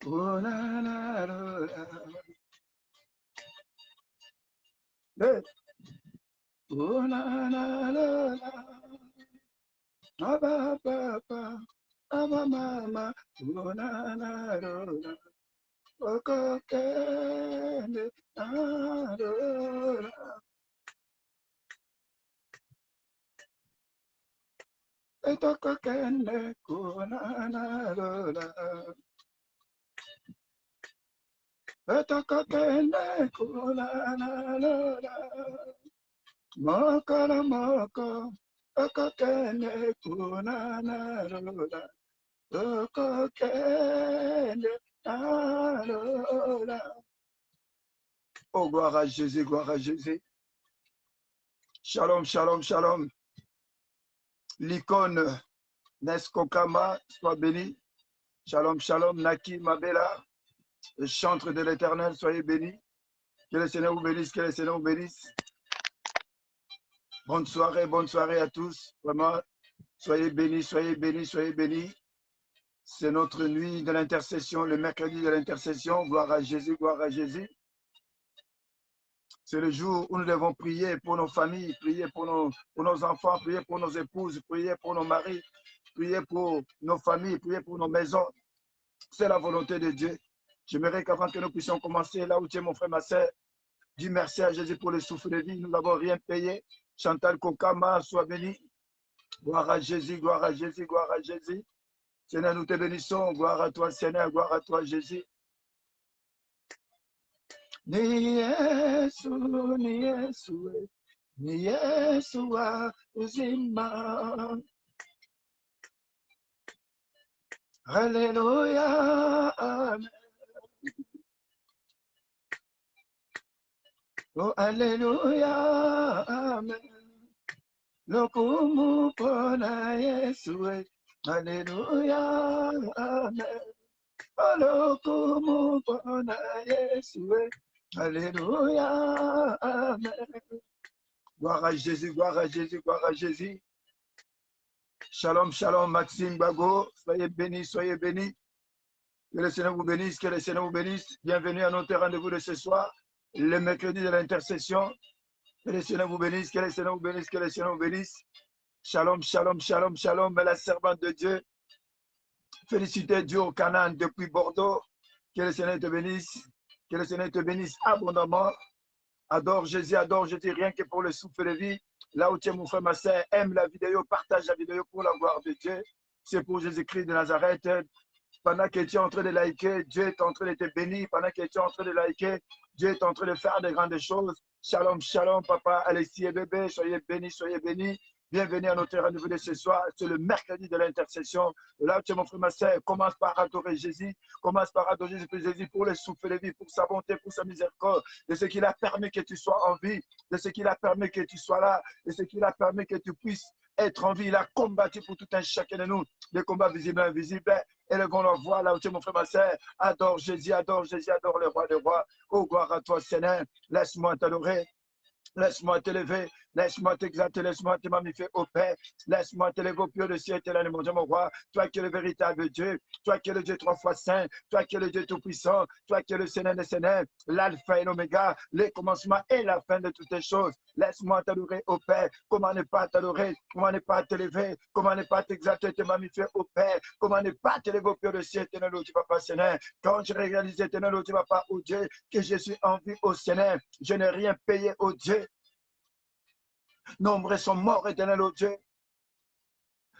Oh la la la la. Oh la la la la. Abba papa. Abba mama. Oh la la la la. Oh coquette. La la la. Et toi coquette. Oh la la la la. Et toi coquette. Oh la la la la. Moko la moko, oko kene kuna na lola, oko kene na lola. Oh, gloire à Jésus, gloire à Jésus. Shalom, shalom, shalom. L'icône Neskokama, soit béni. Shalom, shalom, Naki Mabela, le chantre de l'Éternel, soyez bénis. Que le Seigneur vous bénisse, que le Seigneur vous bénisse. Bonne soirée à tous. Vraiment, soyez bénis, soyez bénis, soyez bénis. C'est notre nuit de l'intercession, le mercredi de l'intercession. Gloire à Jésus, gloire à Jésus. C'est le jour où nous devons prier pour nos familles, prier pour nos enfants, prier pour nos épouses, prier pour nos maris, prier pour nos familles, prier pour nos maisons. C'est la volonté de Dieu. J'aimerais qu'avant que nous puissions commencer, là où tu es mon frère, ma soeur, dis merci à Jésus pour le souffle de vie. Nous n'avons rien payé. Chantal Kokama, sois béni. Gloire à Jésus, gloire à Jésus, gloire à Jésus. Seigneur, nous te bénissons. Gloire à toi, Seigneur, gloire à toi, Jésus. Ni Yesu, ni Yesu, ni Yesu wa uzima. Hallelujah, amen. Oh, hallelujah, amen. Lokumu pona Yesu, hallelujah, amen. Lokumu pona Yesu, hallelujah, amen. Gloire à Jésus, gloire à Jésus, gloire à Jésus. Shalom, shalom, Maxime Bago. Soyez bénis, soyez bénis. Que le Seigneur vous bénisse, que le Seigneur vous bénisse. Bienvenue à notre rendez-vous de ce soir, le mercredi de l'intercession. Que le Seigneur vous bénisse, que le Seigneur vous bénisse, que le Seigneur vous bénisse. Shalom, shalom, shalom, shalom, la servante de Dieu. Félicitez Dieu au Canaan depuis Bordeaux. Que le Seigneur te bénisse, que le Seigneur te bénisse abondamment. Adore Jésus, rien que pour le souffle de vie. Là où tu es, mon frère, ma soeur, aime la vidéo, partage la vidéo pour la gloire de Dieu. C'est pour Jésus-Christ de Nazareth. Pendant que tu es en train de liker, Dieu est en train de te bénir. Pendant que tu es en train de liker, Dieu est en train de faire de grandes choses. Shalom, shalom, papa, Alexis et bébé, soyez bénis, soyez bénis. Bienvenue à notre rendez-vous de ce soir. C'est le mercredi de l'intercession. Là où tu es, mon frère, ma soeur, commence par adorer Jésus. Commence par adorer Jésus pour le souffle de vie, pour sa bonté, pour sa miséricorde, de ce qu'il a permis que tu sois en vie, de ce qu'il a permis que tu sois là, de ce qu'il a permis que tu puisses être en vie. Il a combattu pour tout un chacun de nous, des combats visibles et invisibles. Élevons la voix là où tu es, mon frère, ma soeur. Adore Jésus, adore le roi des rois. Oh, gloire à toi, Seigneur. Laisse-moi t'adorer. Laisse-moi t'élever, laisse-moi t'exalter, laisse-moi te magnifier au Père, laisse-moi t'élever au pied de ciel, éternel, mon Dieu, mon roi, toi qui es le véritable Dieu, toi qui es le Dieu trois fois saint, toi qui es le Dieu tout-puissant, toi qui es le Seigneur des Seigneurs, l'alpha et l'oméga, les commencements et la fin de toutes les choses. Laisse-moi t'adorer au Père. Comment ne pas t'adorer, comment ne pas t'élever, comment ne pas t'exalter, te magnifier au Père, comment ne pas t'élever au pied de ciel, éternel, oh Dieu, papa, Seigneur. Quand j'ai réalisé, éternel, oh Dieu, papa, oh Dieu, que je suis en vie au Seigneur, je n'ai rien payé au Dieu. Nombreux sont morts, éternel, oh Dieu.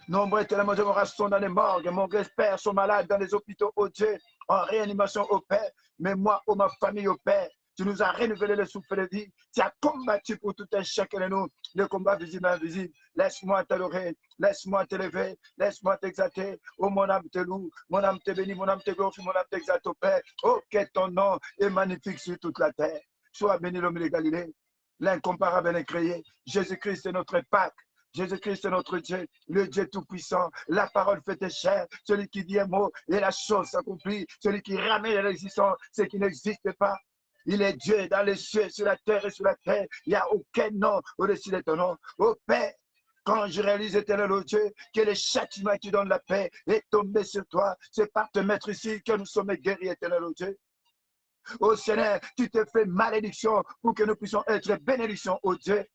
Nombreux, éternel, mon Dieu, sont dans les morgues. Mon père sont malades dans les hôpitaux, oh Dieu, en réanimation, au Père. Mais moi, oh ma famille, au Père, tu nous as renouvelé le souffle de vie. Tu as combattu pour tout un chacun de nous, le combat visible et invisible. Laisse-moi t'adorer, laisse-moi t'élever, laisse-moi t'exalter. Oh, mon âme te loue, mon âme te bénit, mon âme te glorifie, mon âme t'exalte, au Père. Oh, que ton nom est magnifique sur toute la terre. Sois béni, l'homme de Galilée. L'incomparable est créé. Jésus-Christ est notre Pâque. Jésus-Christ est notre Dieu, le Dieu tout-puissant. La parole fait chair. Celui qui dit un mot et la chose s'accomplit. Celui qui ramène à l'existence ce qui n'existe pas. Il est Dieu dans les cieux, sur la terre et sur la terre. Il n'y a aucun nom au-dessus de ton nom. Ô Père, Quand je réalise, éternel oh Dieu, que le châtiment qui donne la paix est tombé sur toi, c'est par te mettre ici que nous sommes guéris, éternel oh Dieu. Oh Seigneur, tu te fais malédiction pour que nous puissions être bénédiction, oh Dieu.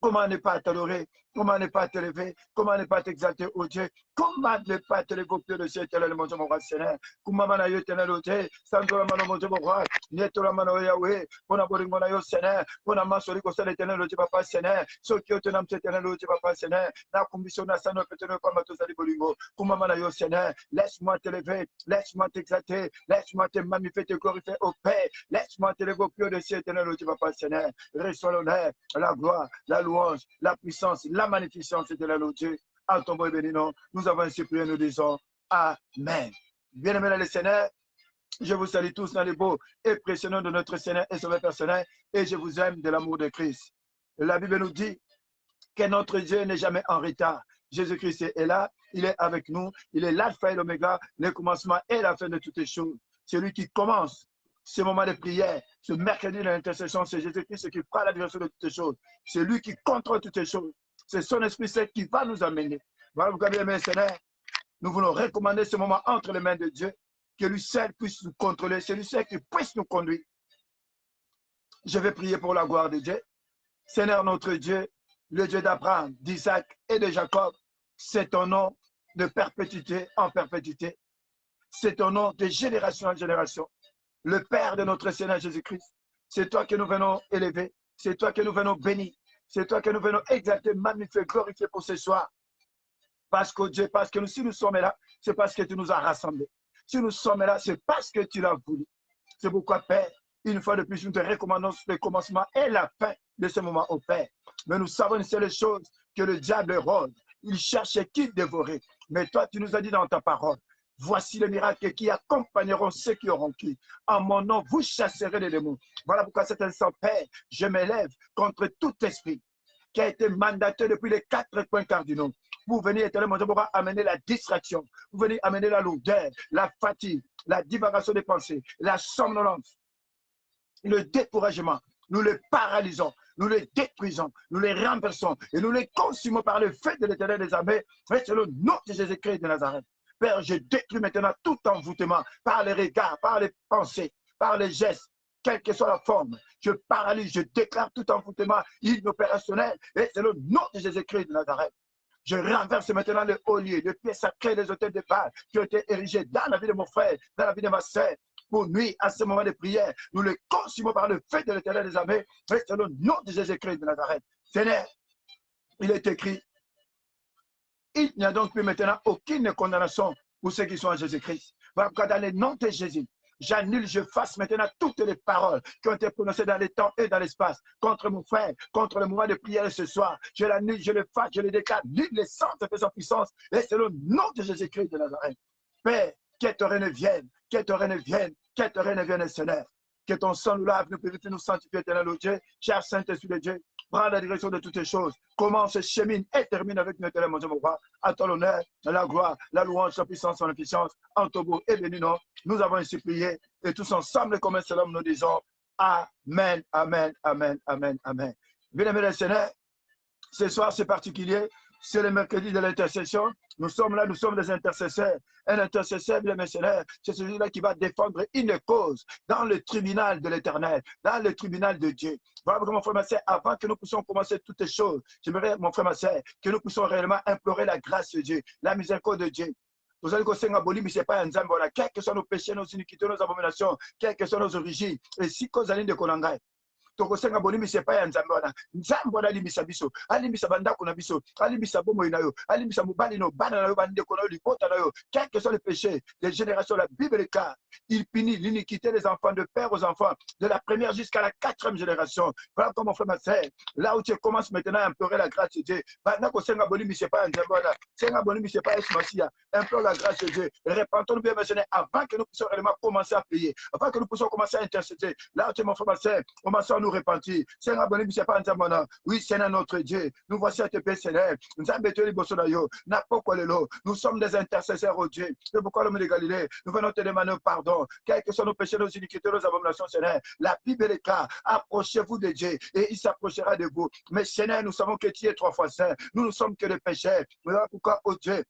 Comment ne pas t'adorer? Comment ne pas t'élever? Comment ne pas t'exalter, oh Dieu? Comment ne pas te lever au pied de Dieu, éternel, mon Dieu, mon roi, Seigneur? Comment mana yo, éternel, oh Dieu? Santo mano, mon Dieu, mon roi. Nieto la mano, Yahweh. Pour n'abolir mon aïe, Seigneur. Pour n'amasser au sein de l'éternel, oh Dieu, papa, Seigneur. Ce qui est un homme, éternel, oh Dieu, papa, Seigneur. La commission n'a pas peut-être pas ma tous à l'ébolingo. Comment mana yo, Seigneur? Laisse-moi t'élever. Laisse-moi t'exalter. Laisse-moi te magnifier, te glorifier au Père. Laisse-moi te lever au pied de Dieu, éternel, oh Dieu, papa, Seigneur. Reçois l'honneur, la gloire, la louange, la puissance, la magnificence de la Dieu. À ton bon et béni nom, nous avons ainsi prié, nous disons Amen. Bien-aimés les Seigneur, je vous salue tous dans les beaux et précieux noms de notre Seigneur et Sauveur personnel, et je vous aime de l'amour de Christ. La Bible nous dit que notre Dieu n'est jamais en retard. Jésus-Christ est là, il est avec nous, il est l'alpha et l'oméga, le commencement et la fin de toutes les choses. C'est lui qui commence ce moment de prière, ce mercredi de l'intercession, c'est Jésus-Christ qui prend la direction de toutes les choses. C'est lui qui contrôle toutes les choses. C'est son Esprit Saint qui va nous amener. Voilà, vous avez bien, Seigneur. Nous voulons recommander ce moment entre les mains de Dieu, que lui seul puisse nous contrôler, c'est lui seul qui puisse nous conduire. Je vais prier pour la gloire de Dieu. Seigneur notre Dieu, le Dieu d'Abraham, d'Isaac et de Jacob, c'est ton nom de perpétuité en perpétuité. C'est ton nom de génération en génération. Le Père de notre Seigneur Jésus-Christ, c'est toi que nous venons élever, c'est toi que nous venons bénir, c'est toi que nous venons exalter, magnifier, glorifier pour ce soir. Parce que Dieu, parce que nous, si nous sommes là, c'est parce que tu nous as rassemblés. Si nous sommes là, c'est parce que tu l'as voulu. C'est pourquoi, Père, une fois de plus, nous te recommandons le commencement et la fin de ce moment au Père. Mais nous savons une seule chose, que le diable rôde. Il cherchait qui dévorer. Mais toi, tu nous as dit dans ta parole, voici les miracles qui accompagneront ceux qui auront cru. En mon nom, vous chasserez les démons. Voilà pourquoi cet instant, Père, je m'élève contre tout esprit qui a été mandaté depuis les 4 points cardinaux. Vous venez, éternel mon Dieu, pour amener la distraction. Vous venez amener la lourdeur, la fatigue, la divagation des pensées, la somnolence, le découragement. Nous les paralysons, nous les détruisons, nous les renversons et nous les consumons par le feu de l'éternel des armées. C'est le nom de Jésus-Christ de Nazareth. Père, je détruis maintenant tout envoûtement par les regards, par les pensées, par les gestes, quelle que soit la forme. Je paralyse, je déclare tout envoûtement inopérationnel et c'est le nom de Jésus-Christ de Nazareth. Je renverse maintenant les hauts lieux, les pieds sacrés des hôtels de Baal qui ont été érigés dans la vie de mon frère, dans la vie de ma sœur. Pour nuire à ce moment de prière, nous les consumons par le feu de l'éternel des armées et c'est le nom de Jésus-Christ de Nazareth. Seigneur, il est écrit, il n'y a donc plus maintenant aucune condamnation pour ceux qui sont en Jésus-Christ. Dans le nom de Jésus, j'annule, je fasse maintenant toutes les paroles qui ont été prononcées dans le temps et dans l'espace contre mon frère, contre le mouvement de prière ce soir. Je l'annule, je le fasse, je le déclare, nul les sens de sa puissance. Et c'est le nom de Jésus-Christ de Nazareth. Père, que ton règne vienne, que ton règne vienne, que ton règne vienne, Seigneur. Que ton sang nous lave, nous purifie, nous sanctifie, éternel Dieu, cher Saint-Esprit de Dieu. Prends la direction de toutes les choses. Commence, chemine et termine avec notre éternel, mon Dieu, mon roi. À ton honneur, la gloire, la louange, la puissance, son efficience. En ton beau et béni nom, nous avons ainsi prié. Et tous ensemble, comme un seul homme, nous disons Amen, Amen, Amen, Amen, Amen. Bien-aimés les Seigneur, ce soir, c'est particulier. C'est le mercredi de l'intercession. Nous sommes là, nous sommes des intercesseurs. Un intercesseur, bien missionnaire, c'est celui-là qui va défendre une cause dans le tribunal de l'éternel, dans le tribunal de Dieu. Voilà pourquoi, mon frère, ma soeur, avant que nous puissions commencer toutes les choses, j'aimerais, mon frère, ma soeur, que nous puissions réellement implorer la grâce de Dieu, la miséricorde de Dieu. Vous allez conseiller mais ce n'est pas un Zambora. Quels que soient nos péchés, nos iniquités, nos abominations, quelles que soient nos origines, et si cause à de Konangai. Tokosenga bolimi sepa ya nzambe wana nzambe wana alimisa biso alimisa bandako na biso alimisa bomoi na yo alimisa mobali no bana na yo bandeko na yo libota na yo quel que soit le péché des générations la Bible est claire, il punit l'iniquité des enfants de père aux enfants de la première jusqu'à la 4e génération. Voilà comme mon frère ma sœur, là où tu commences maintenant à implorer la grâce de Dieu, bandako senga bolimi sepa ya nzambe wana senga bolimi sepa ya Masia, implore la grâce de Dieu, répentons-nous bien maintenant avant que nous puissions réellement commencer à prier, avant que nous puissions commencer à intercéder. Là où tu mon frère ma sœur, on nous repentir. Seigneur, bonne c'est pas un oui, Seigneur, notre Dieu. Nous voici à te paix, Seigneur. Nous sommes des intercesseurs au Dieu. C'est pourquoi l'homme de Galilée, nous venons te demander pardon. Quels que soient nos péchés, nos iniquités, nos abominations, Seigneur. La Bible est le cas. Approchez-vous de Dieu et il s'approchera de vous. Mais Seigneur, nous savons que tu es 3 fois saint. Nous ne sommes que des pécheurs. Voilà pourquoi, oh Dieu,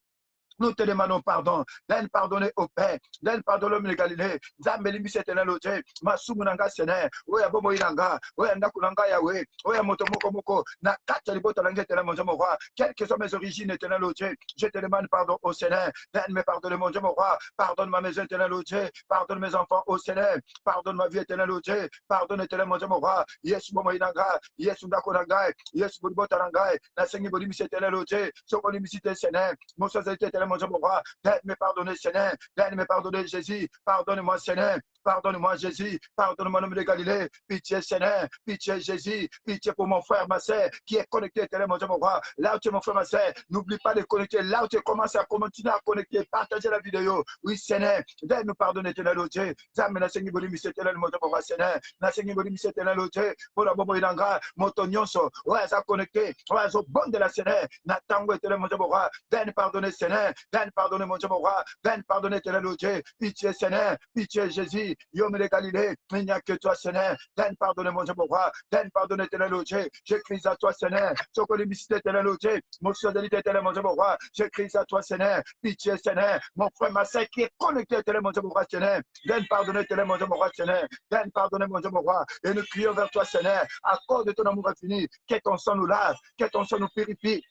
nous te demandons pardon. Donne pardonner au Père. Donne pardonner l'homme de Galilée. Zambeli éternel au Dieu. Masumunanga Seigneur. Oya bomo inanga. Oya ndakulanga Yahweh. Oya motomoko moko. Na kata libota langa éternel mon Dieu mon roi. Quelles que soient mes origines éternel au Dieu. Je te demande pardon au Seigneur. Donne-moi pardonner mon Dieu mon roi. Pardonne ma maison éternel au Dieu. Pardonne mes enfants au Seigneur. Pardonne ma vie éternelle au Dieu. Pardonne éternel mon Dieu mon roi. Yes bomo inanga. Yes ndakulanga. Yes bulbota langa. Na sengi bolimi éternel au Dieu. Sokolimi Seigneur. Mon soeur éternel mon Dieu mon roi. Donne-moi pardonner Seigneur. Donne-moi pardonner Jésus. Pardonne-moi Seigneur. Pardonne-moi Jésus. Pardonne-moi l'homme de Galilée. Pitié Seigneur. Pitié Jésus. Pitié pour mon frère, ma soeur qui est connecté éternel mon Dieu mon roi. Là où tu es mon frère, ma soeur, n'oublie pas de connecter. Là où tu commences à continuer à connecter, partager la vidéo. Oui Seigneur. Donne-nous pardonner éternel au Dieu. Zame na sengi boli mise éternel mon Dieu mon roi Seigneur. Na sengi boli mise éternel au Dieu. Pour la bobo inanga. Moto nyonso. Ouais, ça connecté. Ouais, ça bon de la Seigneur. Natango éternel mon Dieu mon roi. Donne pardonner Seigneur. Donne pardonner mon Dieu mon roi. Donne pardonner éternel au Dieu. Pitié Seigneur. Pitié Jésus. Yom de Galilée. Il n'y a que toi Seigneur. Donne pardonner mon Dieu mon roi. Donne pardonner éternel au Dieu. Je crie à toi Seigneur. Sokolimicité éternel au Dieu. Mon fidélité éternel mon Dieu mon roi. Je crie à toi Seigneur. Pitié Seigneur. Mon frère ma sœur qui est connecté éternel mon Dieu mon roi Seigneur. Donne pardonner éternel mon Dieu mon roi Seigneur. Donne pardonner mon Dieu mon roi. Et nous crions vers toi Seigneur. À cause de ton amour infini. Que ton sang nous lave. Que ton sang nous purifie.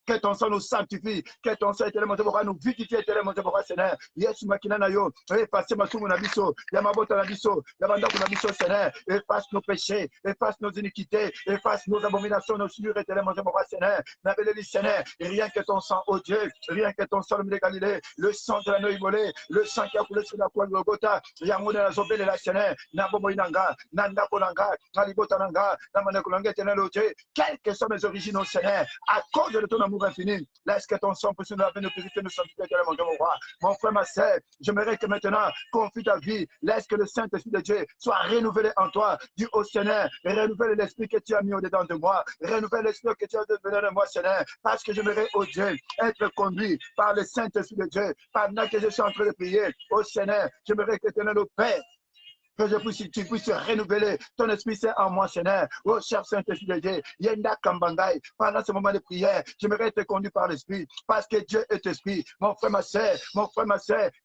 Que ton sang nous sanctifie, que ton sang éternel, mon Dieu, nous vivifie, éternel, mon Dieu, Seigneur. Yes, makina na yo, efface ma sumu na biso, yamabota na biso, yamanda na biso, Seigneur. Efface nos péchés, efface nos iniquités, efface nos abominations, nos souillures, éternel, mon Dieu, Seigneur. N'appelez-le, Seigneur, et rien que ton sang, oh Dieu, rien que ton sang, de Galilée, le sang de l'agneau immolé, le sang qui a coulé sur la croix de Golgotha, yamuna na zobele la Seigneur, nabomo inanga, nanda kolanga, nalibota nanga, namana kolanga, éternel, oh Dieu, quelles que soient mes origines, oh Seigneur, à cause de ton amour infini. Laisse que ton sang puisse nous laver, nous purifier, nous sanctifier, mon Dieu, mon roi. Mon frère, ma sœur, j'aimerais que maintenant, confie ta vie. Laisse que le Saint-Esprit de Dieu soit renouvelé en toi. Dis au Seigneur, renouvelle l'esprit que tu as mis au-dedans de moi. Renouvelle l'esprit que tu as donné de moi, Seigneur. Parce que j'aimerais, au Dieu, être conduit par le Saint-Esprit de Dieu. Pendant que je suis en train de prier, au Seigneur, j'aimerais que tu aies le Père. Que tu puisses renouveler ton esprit saint en moi, Seigneur. Oh, cher Saint-Esprit de Dieu, Yenda Kambangai, pendant ce moment de prière, j'aimerais être conduit par l'esprit, parce que Dieu est esprit. Mon frère, ma soeur,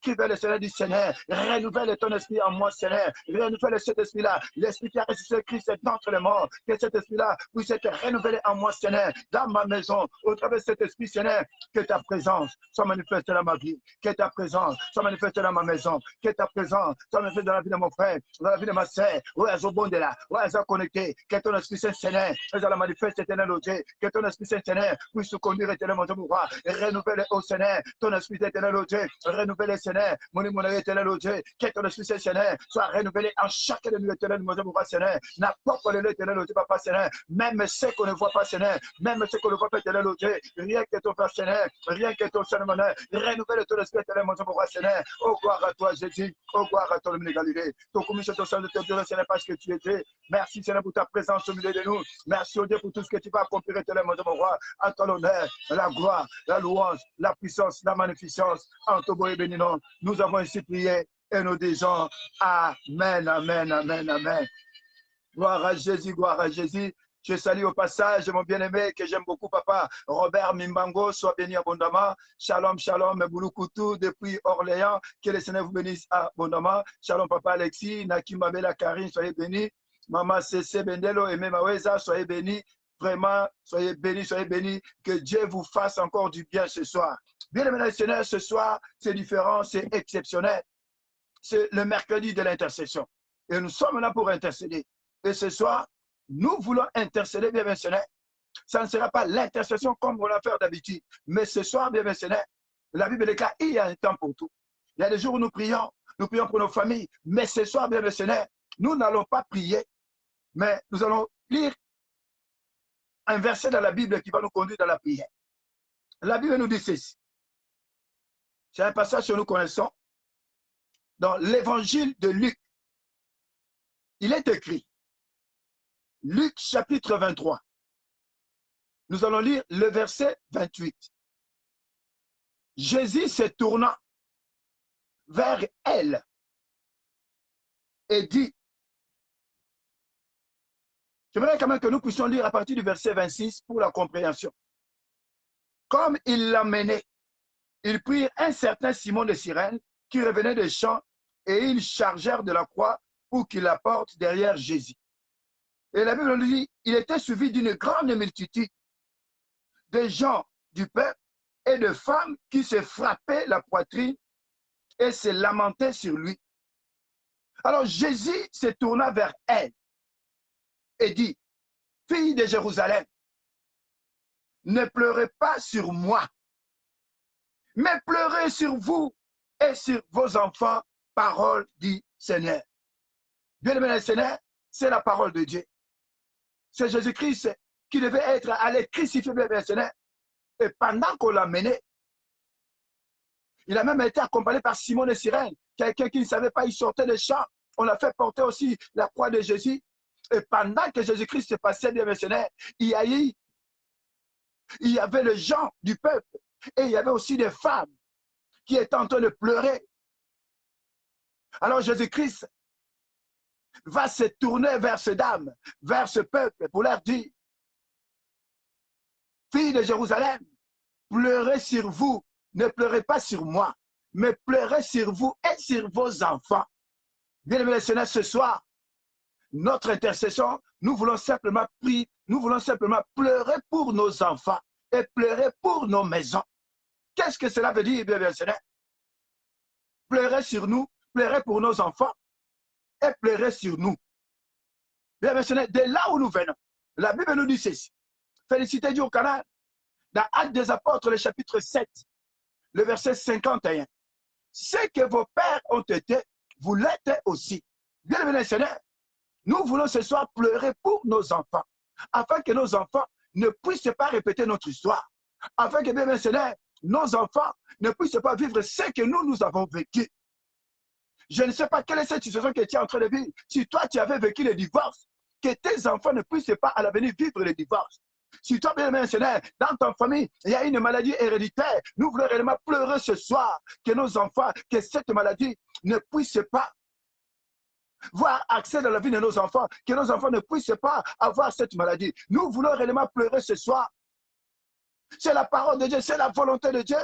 qui veut le Seigneur du Seigneur, renouvelle ton esprit en moi, Seigneur. Renouvelle cet esprit-là, l'esprit qui a ressuscité Christ d'entre les morts, que cet esprit-là puisse être renouvelé en moi, Seigneur, dans ma maison, au travers de cet esprit, Seigneur, que ta présence soit manifestée dans ma vie, que ta présence soit manifestée dans ma maison, que ta présence soit manifestée dans la vie de mon frère, dans la vie de ma sœur, où elles ont bondé là, où elles ont connecté, que ton esprit Saint Seigneur, elles ont la manifeste éternel au Dieu, que ton esprit Saint Seigneur puisse se conduire éternel mon Dieu mon roi, renouvelle au Seigneur, ton esprit éternel au Dieu, renouvelle Seigneur, mon éternel au Dieu, que ton esprit Saint Seigneur soit renouvelé en chacun de nous éternel mon Dieu mon roi Seigneur, n'importe quel éternel au Dieu papa Seigneur, même ceux qu'on ne voit pas Seigneur, même ceux qu'on ne voit pas éternel au Dieu, rien que ton Père Seigneur, rien que ton Seigneur renouvelle ton esprit éternel mon Dieu mon roi Seigneur, oh gloire à toi Jésus, oh gloire à toi le Galilée, ton commission ton sang de te durer Seigneur parce que tu étais, merci Seigneur pour ta présence au milieu de nous, merci au Dieu pour tout ce que tu vas accomplir éternel mon Dieu mon roi, à ton honneur, la gloire, la louange, la puissance, la magnificence, en ton beau et béni nom, nous avons ainsi prié et nous disons Amen, Amen, Amen, Amen. Gloire à Jésus, gloire à Jésus. Je salue au passage mon bien-aimé que j'aime beaucoup, papa Robert Mimbango, soit béni abondamment. Shalom, shalom, Bouloukoutou depuis Orléans. Que le Seigneur vous bénisse abondamment. Shalom, papa Alexis, Nakim Babela Karine, soyez bénis. Maman Cécé Bendelo et Maweza, soyez bénis. Vraiment, soyez bénis, soyez bénis. Que Dieu vous fasse encore du bien ce soir. Bien-aimé Seigneur, ce soir, c'est différent, c'est exceptionnel. C'est le mercredi de l'intercession. Et nous sommes là pour intercéder. Et ce soir, nous voulons intercéder, bien Seigneur. Ça ne sera pas l'intercession comme on l'a fait d'habitude. Mais ce soir, bien Seigneur, la Bible est claire, il y a un temps pour tout. Il y a des jours où nous prions pour nos familles. Mais ce soir, bien Seigneur, nous n'allons pas prier, mais nous allons lire un verset dans la Bible qui va nous conduire dans la prière. La Bible nous dit ceci. C'est un passage que nous connaissons dans l'évangile de Luc. Il est écrit, Luc chapitre 23. Nous allons lire le verset 28. Jésus se tourna vers elle et dit, j'aimerais quand même que nous puissions lire à partir du verset 26 pour la compréhension. Comme il l'amenait, ils prirent un certain Simon de Cyrène qui revenait des champs et ils chargèrent de la croix pour qu'il la porte derrière Jésus. Et la Bible nous dit, il était suivi d'une grande multitude de gens du peuple et de femmes qui se frappaient la poitrine et se lamentaient sur lui. Alors Jésus se tourna vers elle et dit, fille de Jérusalem, ne pleurez pas sur moi, mais pleurez sur vous et sur vos enfants, parole du Seigneur. Bien-aimé le Seigneur, c'est la parole de Dieu. C'est Jésus-Christ qui devait être allé crucifier le Seigneur. Et pendant qu'on l'a mené, il a même été accompagné par Simon de Cyrène, quelqu'un qui ne savait pas, il sortait des champs. On a fait porter aussi la croix de Jésus. Et pendant que Jésus-Christ se passait bien missionnaire, il y avait les gens du peuple et il y avait aussi des femmes qui étaient en train de pleurer. Alors Jésus-Christ va se tourner vers ces dames, vers ce peuple pour leur dire, filles de Jérusalem, pleurez sur vous, ne pleurez pas sur moi, mais pleurez sur vous et sur vos enfants. Bien-aimés les Seigneurs, ce soir, notre intercession, nous voulons simplement prier, nous voulons simplement pleurer pour nos enfants et pleurer pour nos maisons. Qu'est-ce que cela veut dire, bien-aimés les Seigneurs? Pleurer sur nous, pleurer pour nos enfants et pleurer sur nous. Bien-aimés les Seigneurs, de là où nous venons, la Bible nous dit ceci. Félicité Dieu au Canada, dans Actes des Apôtres, le chapitre 7, le verset 51. Ce que vos pères ont été, vous l'êtes aussi. Bien-aimés les Seigneurs, nous voulons ce soir pleurer pour nos enfants, afin que nos enfants ne puissent pas répéter notre histoire, afin que, bien Seigneur, nos enfants ne puissent pas vivre ce que nous avons vécu. Je ne sais pas quelle est cette situation que tu es en train de vivre. Si toi, tu avais vécu le divorce, que tes enfants ne puissent pas à l'avenir vivre le divorce. Si toi, bien Seigneur, dans ta famille, il y a une maladie héréditaire, nous voulons réellement pleurer ce soir que nos enfants, que cette maladie ne puisse pas voir accès dans la vie de nos enfants, que nos enfants ne puissent pas avoir cette maladie. Nous voulons réellement pleurer ce soir. C'est la parole de Dieu, c'est la volonté de Dieu.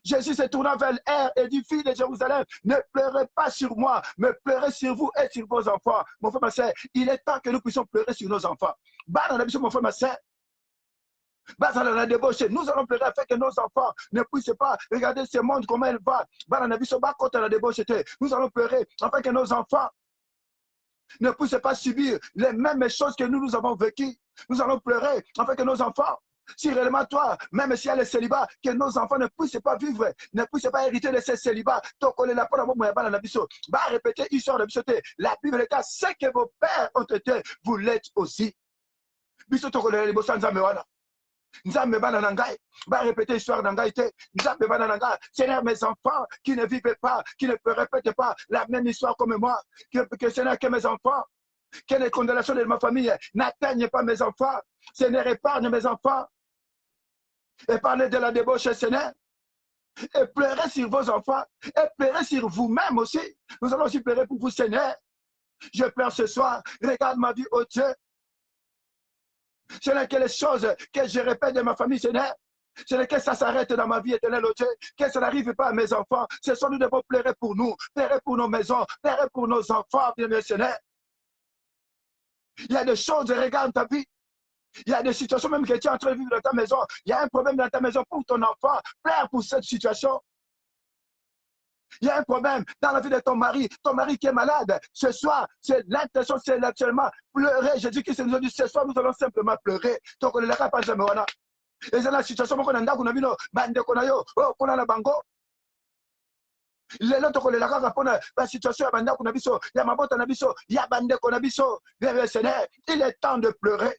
Jésus se tourna vers elle et dit, fille de Jérusalem, ne pleurez pas sur moi, mais pleurez sur vous et sur vos enfants. Mon frère, ma soeur, il est temps que nous puissions pleurer sur nos enfants. Mon frère, ma soeur, nous allons pleurer afin que nos enfants ne puissent pas regarder ce monde comment il va. Nous allons pleurer afin que nos enfants ne puissent pas subir les mêmes choses que nous avons vécues. Nous allons pleurer afin que nos enfants, si réellement toi, même s'il y a le célibat, que nos enfants ne puissent pas vivre, ne puissent pas hériter de ce célibat. Répéter l'histoire de Bissoté. La Bible est à ce que vos pères ont été, vous l'êtes aussi. Bissoté, Nzambe bana nangai, va répéter l'histoire nangai te. Nzambe bana nangai, Seigneur, mes enfants qui ne vivent pas, qui ne répètent pas la même histoire comme moi, que Seigneur, que mes enfants, que les condamnations de ma famille n'atteignent pas mes enfants. Seigneur, épargne mes enfants. Épargne de la débauche, Seigneur. Et pleurez sur vos enfants, et pleurez sur vous-même aussi. Nous allons aussi pleurer pour vous, Seigneur. Je pleure ce soir, regarde ma vie, oh Dieu. Ce n'est que les choses que je répète de ma famille, Seigneur. Ce n'est que ça s'arrête dans ma vie éternelle, oh Dieu. Que ça n'arrive pas à mes enfants. Ce sont nous devons pleurer pour nous, pleurer pour nos maisons, pleurer pour nos enfants, bien Seigneur. Il y a des choses, regarde ta vie. Il y a des situations même que tu es en train de vivre dans ta maison. Il y a un problème dans ta maison pour ton enfant. Pleure pour cette situation. Il y a un problème dans la vie de ton mari qui est malade. Ce soir, c'est l'intention, c'est actuellement pleurer. Jésus-Christ nous a dit, ce soir, nous allons simplement pleurer. Donc, on ne l'a pas jamais. Et c'est la situation, on a la bango. Lelo tokolelaka kapona la situation ya bandako na biso ya mabota na biso ya bandeko na biso. Bien Seigneur, il est temps de pleurer.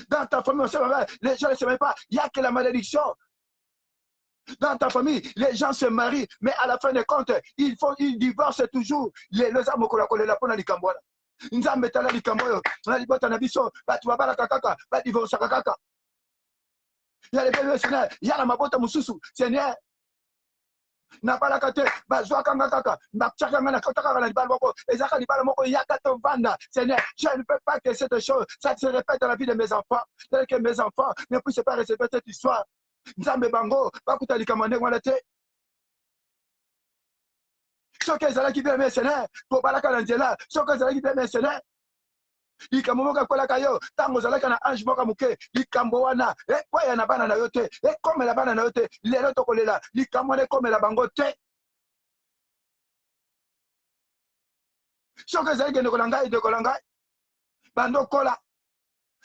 Dans ta famille, les gens ne savent pas, il n'y a que la malédiction. Dans ta famille, les gens se marient, mais à la fin des comptes, ils divorcent toujours. Les hommes qui la pona likambo. Nzambe tala likambo yo. Na libota na biso, batu babala kaka, ba divorce kaka. Ya le bébé Seigneur, ya la mabota mususu, Seigneur. Na balaka te, bazwa kanga kaka, bakchaka na kotaka na libala moko, ezaka libala moko yaka to vanda. Seigneur, je ne peux pas que cette chose, ça se répète dans la vie de mes enfants, tel que mes enfants ne puissent pas recevoir cette histoire. Nzambe bango bakuta likambo ndenge wana te soki ezalaki bien me Seigneur kobalaka na nzela soki ezalaki bien me Seigneur likambo moko ekolaka yo ntango ozalaki na ange moko moke likambo wana ekwaya na bana na yo te ekomela bana na yo te lelo tokolela likambo wana ekomela bango te soki ezalaki ndeko na ngai bando kola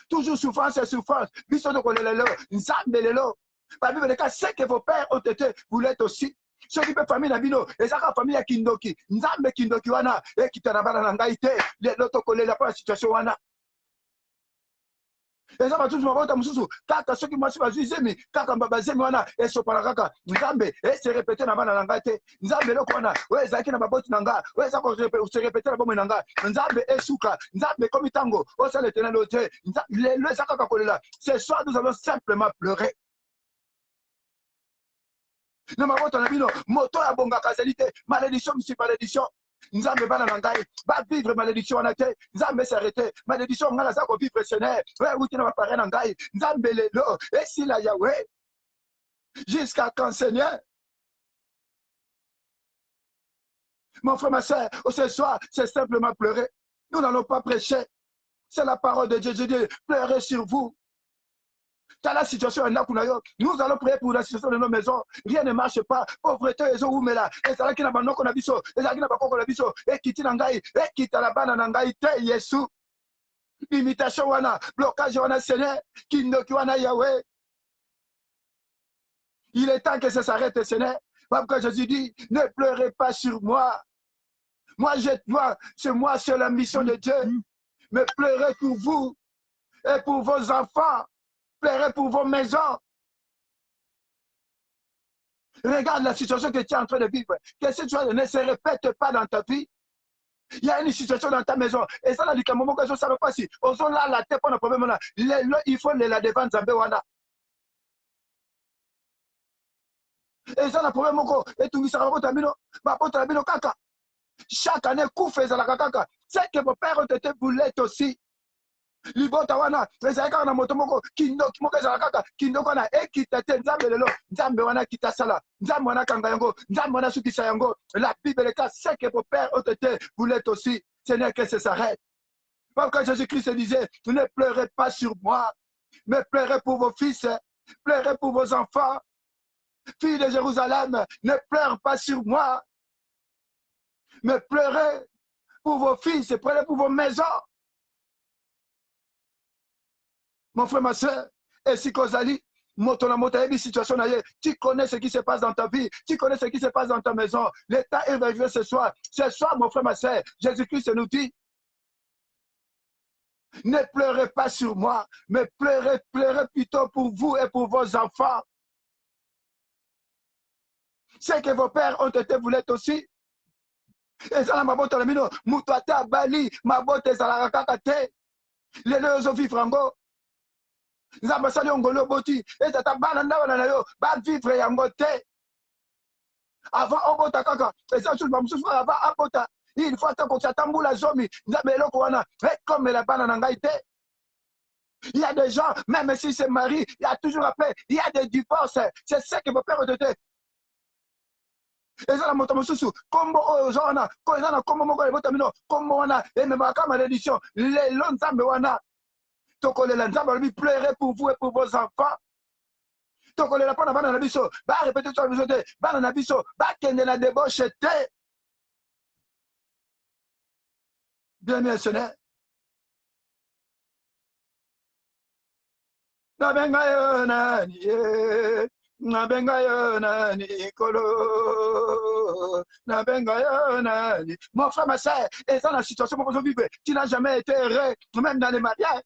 toujours souffrance et souffrance biso tokolela lelo nzambe lelo la Bible dit ce que vos pères ont été, vous l'êtes aussi. Ceux qui peuvent famille Nabino, et ça famille à Kindoki, Nzambe Kindoki wana, et qui t'a nabana nangaïte, l'autre collé la situation wana. Et ça va tous me rendre mususu, kaka ceux qui m'ont suivi zemi, kaka mbabazemi wana, et sopala kaka, Nzambe, et se répéter nabana nangaïte, Nzambe lo kwana, ouais zaki na baboti nanga, ouais ça se répéter la bombe nanga, Nzambe et souka, Nzambe comme tango, oh ça l'éternel ôté, le zakaka kolela. Ce soir nous allons simplement pleurer. Ne m'avoue ton ami, moto ya bonga kazalité, malédiction, monsieur malédiction. Nzambe bana nangai, va vivre malédiction en athée, Nzambe s'arrêter, malédiction ngala za ko vivre Seigneur, ouais oui tu ne vas pas rien nangai, Nzambe lelo, et si la Yahweh, jusqu'à quand Seigneur? Mon frère, ma soeur, ce soir, c'est simplement pleurer. Nous n'allons pas prêcher. C'est la parole de Dieu. Je dis, pleurez sur vous. Dans la situation, nous allons prier pour la situation de nos maisons. Rien ne marche pas. Pauvreté, ils ont oumela. Et ça qui n'a pas qu'on a biso. Et ça qui n'a pas qu'on a biso. Et qui t'a nangai. Et qui t'a la banane nangai. Te Yesu. Imitation wana. Blocage wana Seigneur. Kindoki wana Yahweh. Il est temps que ça s'arrête Seigneur. Pourquoi Jésus dit, ne pleurez pas sur moi. Moi, c'est moi sur la mission de Dieu. Mais pleurez pour vous et pour vos enfants. Pleurez pour vos maisons. Regarde la situation que tu es en train de vivre. Que cette chose ne se répète pas dans ta vie. Il y a une situation dans ta maison. Et ça, là, du moment que je ne savais pas si. On s'en là, la tête pour le problème. Il faut la défendre. Et ça, le problème, et tout ça, kaka. Chaque année, koufé, ça, la kaka. C'est que vos pères ont été boulets aussi. Libota wana ezalaka na moto moko kindoki moko ezalaka kindoko wana ekitete nzambe lelo nzambe wana kitasala nzambe wana kanga yango nzambe wana sukisa yango la Bible cas c'est que vos pères ont été vous l'êtes aussi ce n'est que ça s'arrête. Pourquoi Jésus-Christ disait ne pleurez pas sur moi mais pleurez pour vos fils, pleurez pour vos enfants. Filles de Jérusalem, ne pleurez pas sur moi mais pleurez pour vos fils et pleurez pour vos maisons. Mon frère, ma soeur, et si Kozali, situation, tu connais ce qui se passe dans ta vie, tu connais ce qui se passe dans ta maison. L'État est arrivé ce soir. Ce soir, mon frère, ma soeur, Jésus-Christ nous dit, ne pleurez pas sur moi, mais pleurez plutôt pour vous et pour vos enfants. C'est que vos pères ont été, vous l'êtes aussi. Et ça, ma botte, Moutouata, Bali, ma botte, Zalarakakate, les deux ont vivre en go. Nzamba sali ongolo boti et tata bana ndaba na yo ba vivre yango te avant obota kaka et ça tout le monde avant abota il faut attendre que tambula zomi nzamba eloko wana comme la bana na ngai te. Il y a des gens même si c'est mari il y a toujours après il y a des divorces c'est ce que vos pères ont été. Et ça la moto mususu kombo ozona ko ezana kombo moko ebota mino kombo wana et même ka malédiction les lonzambe wana. Tokolela nzamba lui pleurer pour vous et pour vos enfants. Tokolela pona bana na biso ba répéter sur biso te bana na biso ba kende na débauche te. Bien bien Seigneur. Na benga yo nani na benga yo nani kolo na benga yo nani. Mon frère ma soeur et dans la situation que vous vivez tu n'as jamais été heureux même dans les mariages.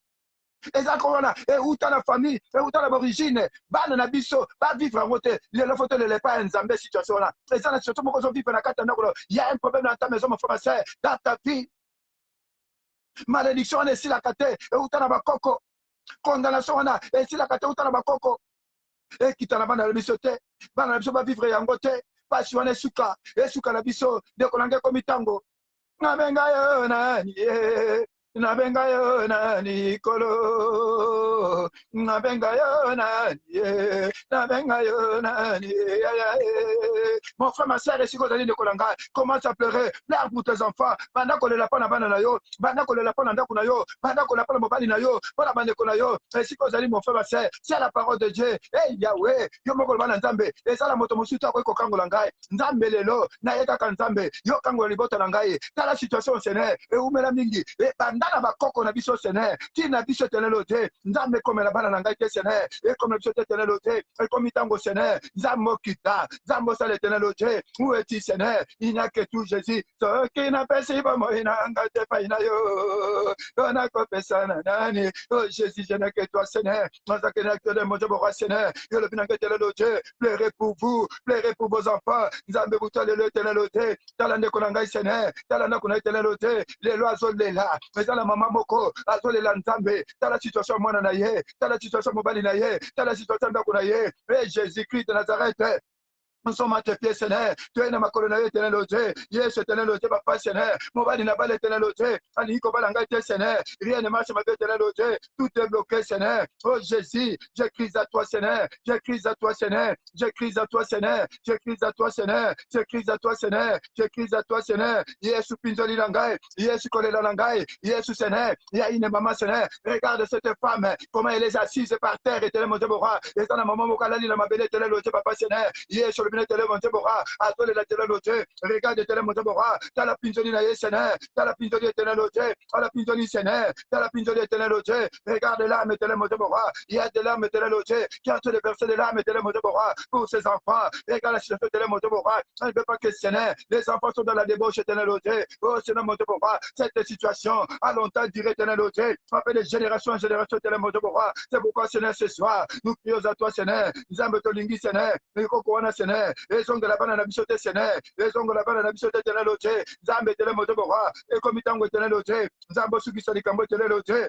eza corona et où ta la famille et où ta la origine bana na biso ba vivre en route le photo le pas nzambe situation là et ça la situation moko zo vivre na kata ndako il y a un problème dans ta maison mon frère ma soeur dans ta vie malédiction est si la kate et où ta na bakoko condamnation na et si la kate où ta na bakoko et qui ta na bana na biso te bana na biso ba vivre yango te pasi wana suka et suka na biso de kolanga komitango ngabenga yo nani nabenga yo nani kolo nabenga yo nani nabenga yo nani mon frère ma soeur esiko zali nekolanga commence à pleurer pleure pour tes enfants banda kolela pa na bana na yo banda kolela pa na ndako na yo banda kolela pa na mobali na yo pa na bandeko na yo esiko zali mon frère ma soeur c'est la parole de Dieu hey Yahweh yo moko bana nzambe ezala moto mosusu akoki kokangola ngai nzambe lelo na ye kaka nzambe yo kangola libota na ngai tala situation Seigneur eumela mingi banda na bakoko na biso Seigneur tina biso tenelo te nzambe komela bana na ngai te Seigneur ekomela biso te tenelo te ekomi tango Seigneur nzambe okita nzambe osala tenelo te où es-tu Seigneur il n'y a que tout Jésus soki napesi bomoi na ngai te pai na yo nakopesa na nani oh Jésus je n'ai que toi Seigneur nazaki na que de mon Dieu roi Seigneur yo le binanga tenelo te pleurez pour vous pleurez pour vos enfants nzambe butalelo tenelo te tala ndeko na ngai Seigneur tala ndeko na tenelo te lelo azolela ezala mama moko azolela nzambe tala situation mwana na ye tala situation mobali na ye tala situation ndako na ye Jésus Christ de Nazareth nous sommes à tes pieds, Seigneur. Tu es dans ma colonne, éternel Dieu. Yes, éternel Dieu, papa, Seigneur. Mon bali n'a pas l'éternel Dieu. Aniko balanga, Seigneur. Rien ne marche, ma vie, éternel Dieu. Tout est bloqué, Seigneur. Oh Jésus, je crie à toi, Seigneur. Je crie à toi, Seigneur. Je crie à toi, Seigneur. Je crie à toi, Seigneur. Je crie à toi, Seigneur. Je crie à toi, Seigneur. Yes, pinzoli langai. Yes, kolela langai. Yes, Seigneur. Il y a une maman, Seigneur. Regarde cette femme, comment elle est assise par terre, éternel mon Dieu, Bora. Et dans la maman, Mokalali, la mabelle, éternel Dieu, papa, Seigneur. Yes, regarde tele montabora t'as la pinzoli na Seigneur t'as la pinzoli éternel Dieu t'as la pinzoli Seigneur t'as la pinzoli éternel Dieu regarde l'âme tele montabora il y a de l'âme éternel Dieu qui a de verser de l'âme tele montabora pour ses enfants regarde la situation tele montabora elle ne veut pas que Seigneur les enfants sont dans la débauche éternel Dieu oh Seigneur montabora cette situation a longtemps duré éternel Dieu après de génération en génération tele montabora c'est pourquoi Seigneur ce soir nous prions à toi Seigneur nous aimons ton lingi Seigneur nous courons Seigneur raison de la bana na biso te Seigneur raison de la bana na biso te éternel Dieu nzambe tele moto bora e komitango éternel Dieu nzambe sukisa likambo éternel Dieu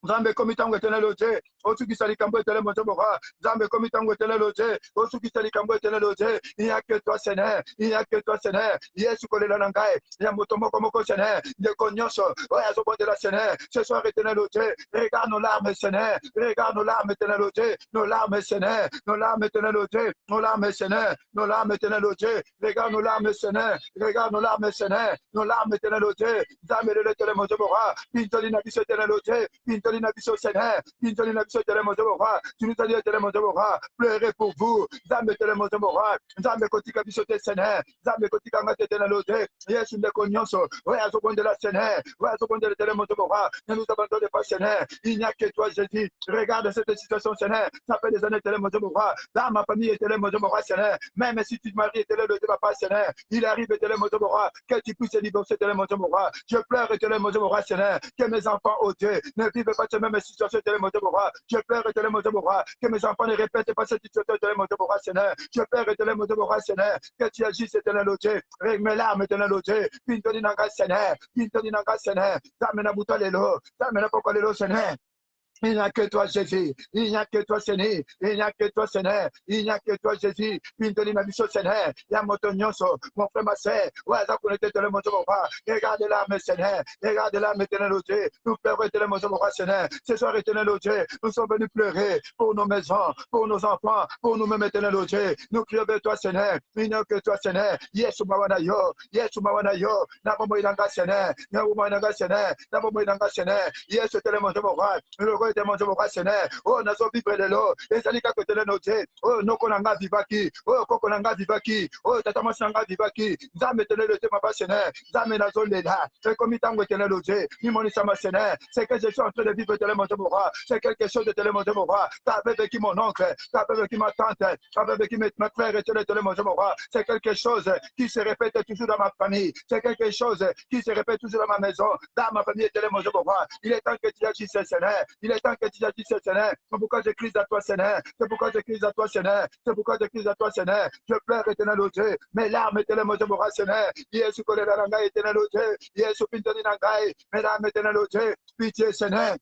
nzambe komitango éternel Dieu osukisa likambo éternel moto bora nzambe komitango éternel Dieu osukisa likambo éternel Dieu il n'y a que toi Seigneur il n'y a que toi Seigneur Yesu kolela na ngai ya moto moko Seigneur de konyoso oya zo de la Seigneur ce soir éternel Dieu regarde nos larmes Seigneur regarde nos larmes éternel Dieu nos larmes Seigneur nos larmes éternel Dieu nos larmes Seigneur nos larmes éternel Dieu regarde nos larmes Seigneur regarde nos larmes Seigneur nos larmes éternel Dieu nzambe le éternel moto bora pintoli na biso éternel Dieu pintoli na biso Seigneur pintoli na biso éternel moto bora tu nous as dit éternel moto bora pleurez pour vous nzambe éternel moto bora nzambe kotika biso te Seigneur nzambe kotika ngate éternel Dieu Yesu ndeko nyonso oya zo bonde la Seigneur oya zo bonde éternel moto bora ne nous abandonne pas Seigneur il n'y a que toi Jésus regarde cette situation Seigneur ça fait des années éternel moto bora dans ma famille éternel moto bora Seigneur même si tu te maries éternel Dieu papa Seigneur il arrive éternel moto bora que tu puisses libérer éternel moto bora je pleure éternel moto bora Seigneur que mes enfants oh Dieu ne vivent pas cette même situation éternel moto bora je pleure éternel moto bora que mes enfants ne répètent pas cette situation éternel moto bora Seigneur je pleure éternel moto bora Seigneur que tu agisses éternel Dieu règle mes larmes éternel Dieu pintoni nanga Seigneur zamena butalelo zamena pokolelo Seigneur. Il n'y a que toi, Jésus. Il n'y a que toi, Seigneur. Il n'y a que toi, Seigneur. Il n'y a que toi, Jésus. Pintoni ma biso, Seigneur. Il y a mon tonyoso, mon frère, ma sœur. Ouais, ça qu'on était dans le monde de mon roi. Regarde l'âme, Seigneur. Regarde l'âme, éternel Dieu. Nous pleurons, éternel mon roi, Seigneur. Ce soir, éternel Dieu. Nous sommes venus pleurer pour nos maisons, pour nos enfants, pour nous-mêmes, éternel Dieu. Nous crions vers toi, Seigneur. Il n'y a que toi, Seigneur. Yesu mawana yo. Yesu mawana yo. Nabomo ilanga, Seigneur. Nabomo ilanga, Seigneur. Nabomo ilanga, Seigneur. Yesu, éternel mon roi. De mon Dieu, Seigneur. Oh, nazo vivre de l'eau. Et ça dit que tu es noté. Oh, no konanga vivaki. Oh, kokonanga vivaki. Oh, tata masanga vivaki. Zame te le ma Seigneur. Zame nazo lela. C'est comme tango te le loté. Ni mon sama Seigneur. C'est que je suis en train de vivre de mon Dieu, c'est quelque chose de mon Dieu, t'as vécu mon oncle, t'as vécu ma tante, t'as vécu mes frères et de mon Dieu, c'est quelque chose qui se répète toujours dans ma famille. C'est quelque chose qui se répète toujours dans ma maison, dans ma famille et de mon Dieu. Il est temps que tu agisses, Seigneur. Il est tant que tu as dit, Seigneur. C'est pourquoi je crie à toi, Seigneur. C'est pourquoi je crie à toi, Seigneur. C'est pourquoi je crie à toi, Seigneur. Je pleure, éternel Dieu. Mes larmes, éternel Dieu, Seigneur. Yesu kolera nangai, éternel Dieu. Yesu pintoni nangai. Mes larmes, éternel Dieu. Pitié, Seigneur.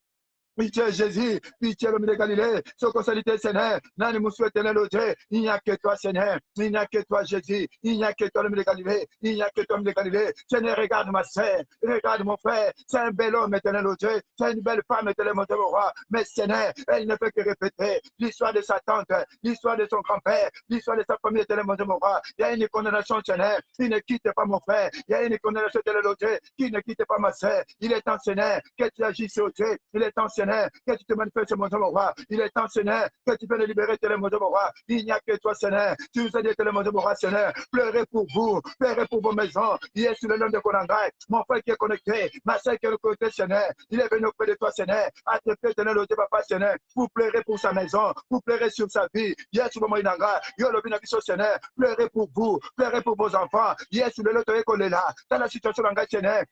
Pitié Jésus, pitié l'homme de Galilée, socosalité Seigneur, nani moussou éternel au Dieu, il n'y a que toi Seigneur, il n'y a que toi Jésus, il n'y a que toi l'homme de Galilée, il n'y a que toi l'homme de Galilée. Seigneur, regarde ma sœur, regarde mon frère, c'est un bel homme éternel au Dieu, c'est une belle femme éternel mon Dieu au roi, mais Seigneur, elle ne fait que répéter l'histoire de sa tante, l'histoire de son grand-père, l'histoire de sa famille éternel mon Dieu au roi. Il y a une condamnation Seigneur, qui ne quitte pas mon frère, il y a une condamnation éternel au Dieu, qui ne quitte pas ma sœur, il est temps Seigneur, que tu agisses au Dieu, il est temps Seigneur, que tu te manifestes, mon Dieu, mon roi. Il est temps, Seigneur, que tu peux le libérer, mon Dieu, mon roi. Il n'y a que toi, Seigneur. Tu nous as dit, mon Dieu, mon roi, Seigneur. Pleurez pour vous, pleurez pour vos maisons. Il est sur le nom de Konangai. Mon frère qui est connecté, ma soeur qui est connectée, Seigneur. Il est venu auprès de toi, Seigneur. À te faire, Seigneur, le Dieu, papa, Seigneur. Vous pleurez pour sa maison, vous pleurez sur sa vie. Il est sur le Moïnanga. Yo, le Binabiso, Seigneur. Pleurez pour vous, pleurez pour vos enfants. Il est sur le loto école là. Dans la situation d'Anga, Seigneur.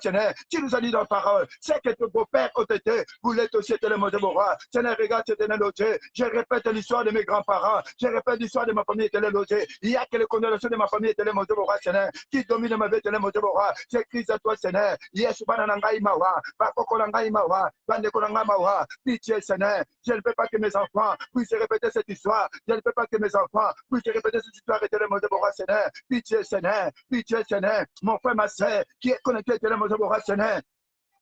Seigneur. Tu nous as dit dans la parole, c'est que vos pères ont été. Vous l'êtes aussi, éternel mon Dieu, mon roi. Seigneur, regarde, éternel Dieu. Je répète l'histoire de mes grands-parents. Je répète l'histoire de ma famille, éternel Dieu. Il y a que les condamnations de ma famille, éternel mon Dieu, mon roi, Seigneur, qui domine ma vie, éternel mon Dieu, mon roi. J'écris à toi, Seigneur. Yes, bananangai mawa. Bakokolangai mawa. Bandekolanga mawa. Pitié, Seigneur. Je ne veux pas que mes enfants puissent répéter cette histoire. Je ne veux pas que mes enfants puissent répéter cette histoire, éternel mon Dieu, mon roi, Seigneur. Pitié, Seigneur. Pitié, Seigneur. Mon frère, ma soeur, qui est connecté, éternel mon Dieu, mon roi, Seigneur.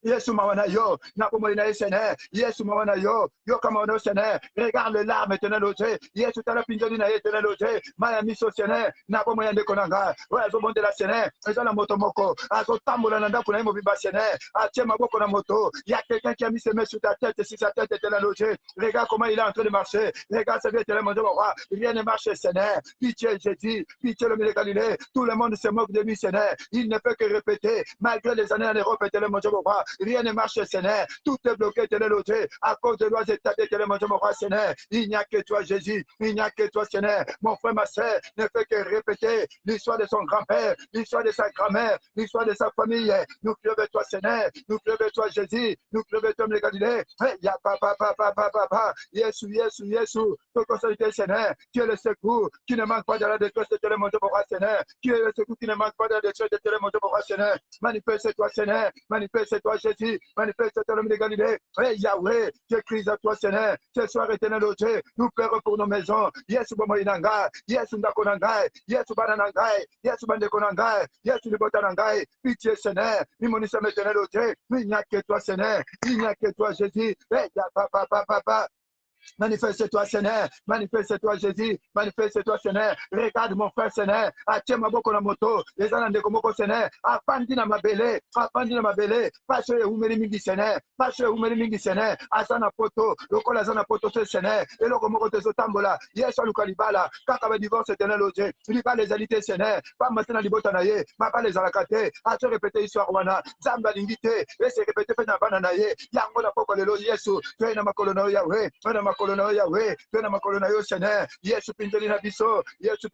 Yesu mawana yo, nakomoina Seigneur, Yesu mawana yo, yo kamono Seigneur, regarde les larmes éternel au Dieu, Yesu tala pinjoni na éternel au Dieu, maya miso Seigneur, nakomoina de konanga, ouais zo bonde la Seigneur, eza na moto moko, azo tambola na ndako na yimo biba Seigneur, atie maboko na moto, il y a quelqu'un qui a mis ses mains sur ta tête, sur sa tête éternel au Dieu, regarde comment il est en train de marcher, regarde sa vie éternel mon Dieu, rien ne marche Seigneur, pitié Jésus, pitié le milieu de Galilée, tout le monde se moque de lui Seigneur, il ne peut que répéter, malgré les années en Europe éternel mon Dieu, rien ne marche, Seigneur. Tout est bloqué, éternel Dieu, à cause de lois établies, éternel mon Dieu, mon roi, Seigneur. Il n'y a que toi, Jésus. Il n'y a que toi, Seigneur. Mon frère, ma soeur, ne fait que répéter l'histoire de son grand-père, l'histoire de sa grand-mère, l'histoire de sa famille. Nous pleurons toi, Seigneur. Nous pleurons toi, Jésus. Nous pleurons toi, le Galilée. Ya papa. Yesu. Pour consolider, Seigneur. Qui est le secours qui ne manque pas de la détresse, éternel mon Dieu, mon roi, Seigneur. Qui est le secours qui ne manque pas de la détresse, éternel mon Dieu, mon roi, Seigneur. Manifeste-toi, Seigneur. Manifeste-toi, Jésus. Manifeste-toi, l'homme de Galilée. Hey, Yahweh, je crie à toi, Seigneur. Ce soir, éternel Dieu, nous pleurons pour nos maisons. Yesu Bomoinanga, Yesu Ndakonangai, Yesu Bananangai, Yesu Bandekonangai, Yesu Libotanangai. Pitié, Seigneur. Mimonisame, éternel Dieu. Il n'y a que toi, Seigneur. Il n'y a que toi, Jésus. Hey, papa. Manifeste-toi, Seigneur. Manifeste-toi, Jésus. Manifeste-toi, Seigneur. Regarde mon frère, Seigneur. Atie maboko na moto. Les anande komoko, Seigneur. Apandi na mabele. Pache umeri mingi, Seigneur. Pache umeri mingi, Seigneur. Asana poto. Lokola asana poto, Seigneur. Et le komoko te sotambola. Yes, aluka libala. Kaka ba divorce, éternel Dieu. Liba les alités, Seigneur. Pas maintenant libota na ye. Mapa les alakate. Ache répéter histoire wana. Zamba lingite. Et se répéter pe na banana ye. Yango na poko lelo Yesu. Tu es na makolono Yahweh. Makolono Yahweh, tena makolono yo Seigneur, Yesu pindeli na biso, Yesu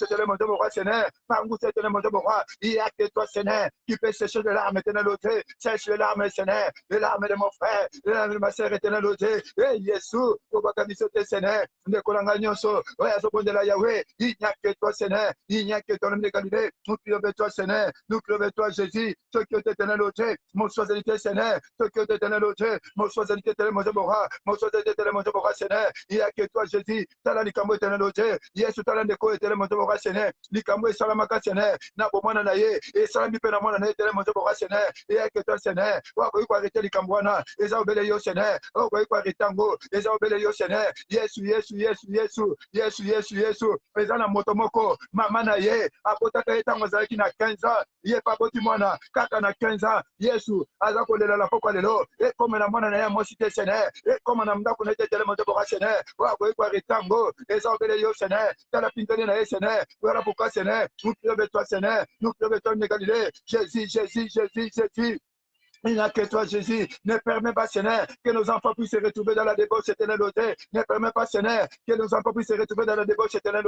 tele mon Dieu mon roi Seigneur, parmi ces tele mon Dieu mon roi, il y a que toi Seigneur, qui peut sécher de larmes éternel Dieu, sèche les larmes Seigneur, les larmes de mon frère, les larmes de ma sœur éternel Dieu, et Yesu, pour baka biso te Seigneur, ne kolanga nyonso, ouais azo bonde la Yahweh, il n'y a que toi Seigneur, il n'y a que toi l'homme de Galilée, nous prions toi Seigneur, nous prions toi Jésus, ceux qui ont éternel Dieu, mon soixante Seigneur, ceux qui ont éternel Dieu, mon soixante éternel mon Dieu mon roi, mon Seigneur, il y a que toi, Jésus, tala likambo éternel Dieu, Yesu tala ndeko éternel mon Dieu, Seigneur, likambo et salamaka Seigneur, na bomana na ye, et salami pe na mona na éternel mon Dieu, Seigneur, il y a que toi, Seigneur, wa ko arrêter likambo wana, eza obele yo Seigneur, wa ko arrêter ngo, eza obele yo Seigneur, Yesu, eza na moto moko, mama na ye, akota ka etango zaki na 15 ans, ye pa boti mwana, kaka na 15 ans, Yesu, aza ko lela la poko lelo, et comme na mona na ya mo cité Seigneur, et comme na mda ko na éternel mon Dieu, Seigneur, wa ko retango, eza obele yo Seigneur, tala pintene na ye Seigneur, voilà pourquoi Seigneur, nous prions de toi Seigneur, nous prions de toi de Galilée, Jésus. Il n'y a que toi, Jésus. Ne permets pas, Seigneur, que nos enfants puissent se retrouver dans la débauche éternelle. Ne permets pas, Seigneur, que nos enfants puissent se retrouver dans la débauche éternelle.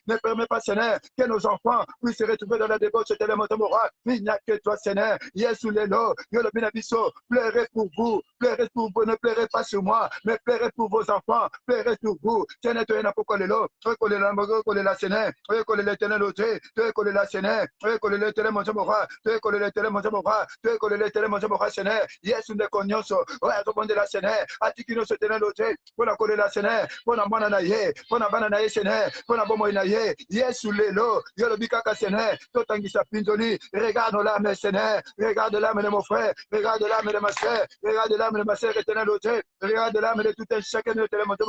Ne permets pas, Seigneur, que nos enfants puissent se retrouver dans la débauche éternelle. Il n'y a que toi, Seigneur. Yesu lelo, yolo binabiso. Pleurez pour vous. Pleurez pour vous. Ne pleurez pas sur moi, mais pleurez pour vos enfants. Pleurez sur vous. Seigneur, tu es là pour coller l'eau. Tu es collé la Seigneur. Tu es collé l'éternel. Tu es collé la Seigneur. Tu es collé l'éternel, mon Dieu, mon roi. Tu es collé l'éternel, mon Dieu, mon roi. Tu es collé l'éternel, mon Dieu, mon roi. Seigneur, Yesu ne konyoso, oya tobonde la Seigneur, atikino se tenel ote, pona kole la Seigneur, pona mwana na ye, pona bana na ye Seigneur, pona bomo na ye, Yesu lelo, yolo bikaka Seigneur, totangisa pindoli, regarde l'âme Seigneur, regarde l'âme de mon frère, regarde l'âme de ma soeur, regarde l'âme de ma soeur éternelle ote, regarde l'âme de tout un chacun de l'éternel mon Dieu,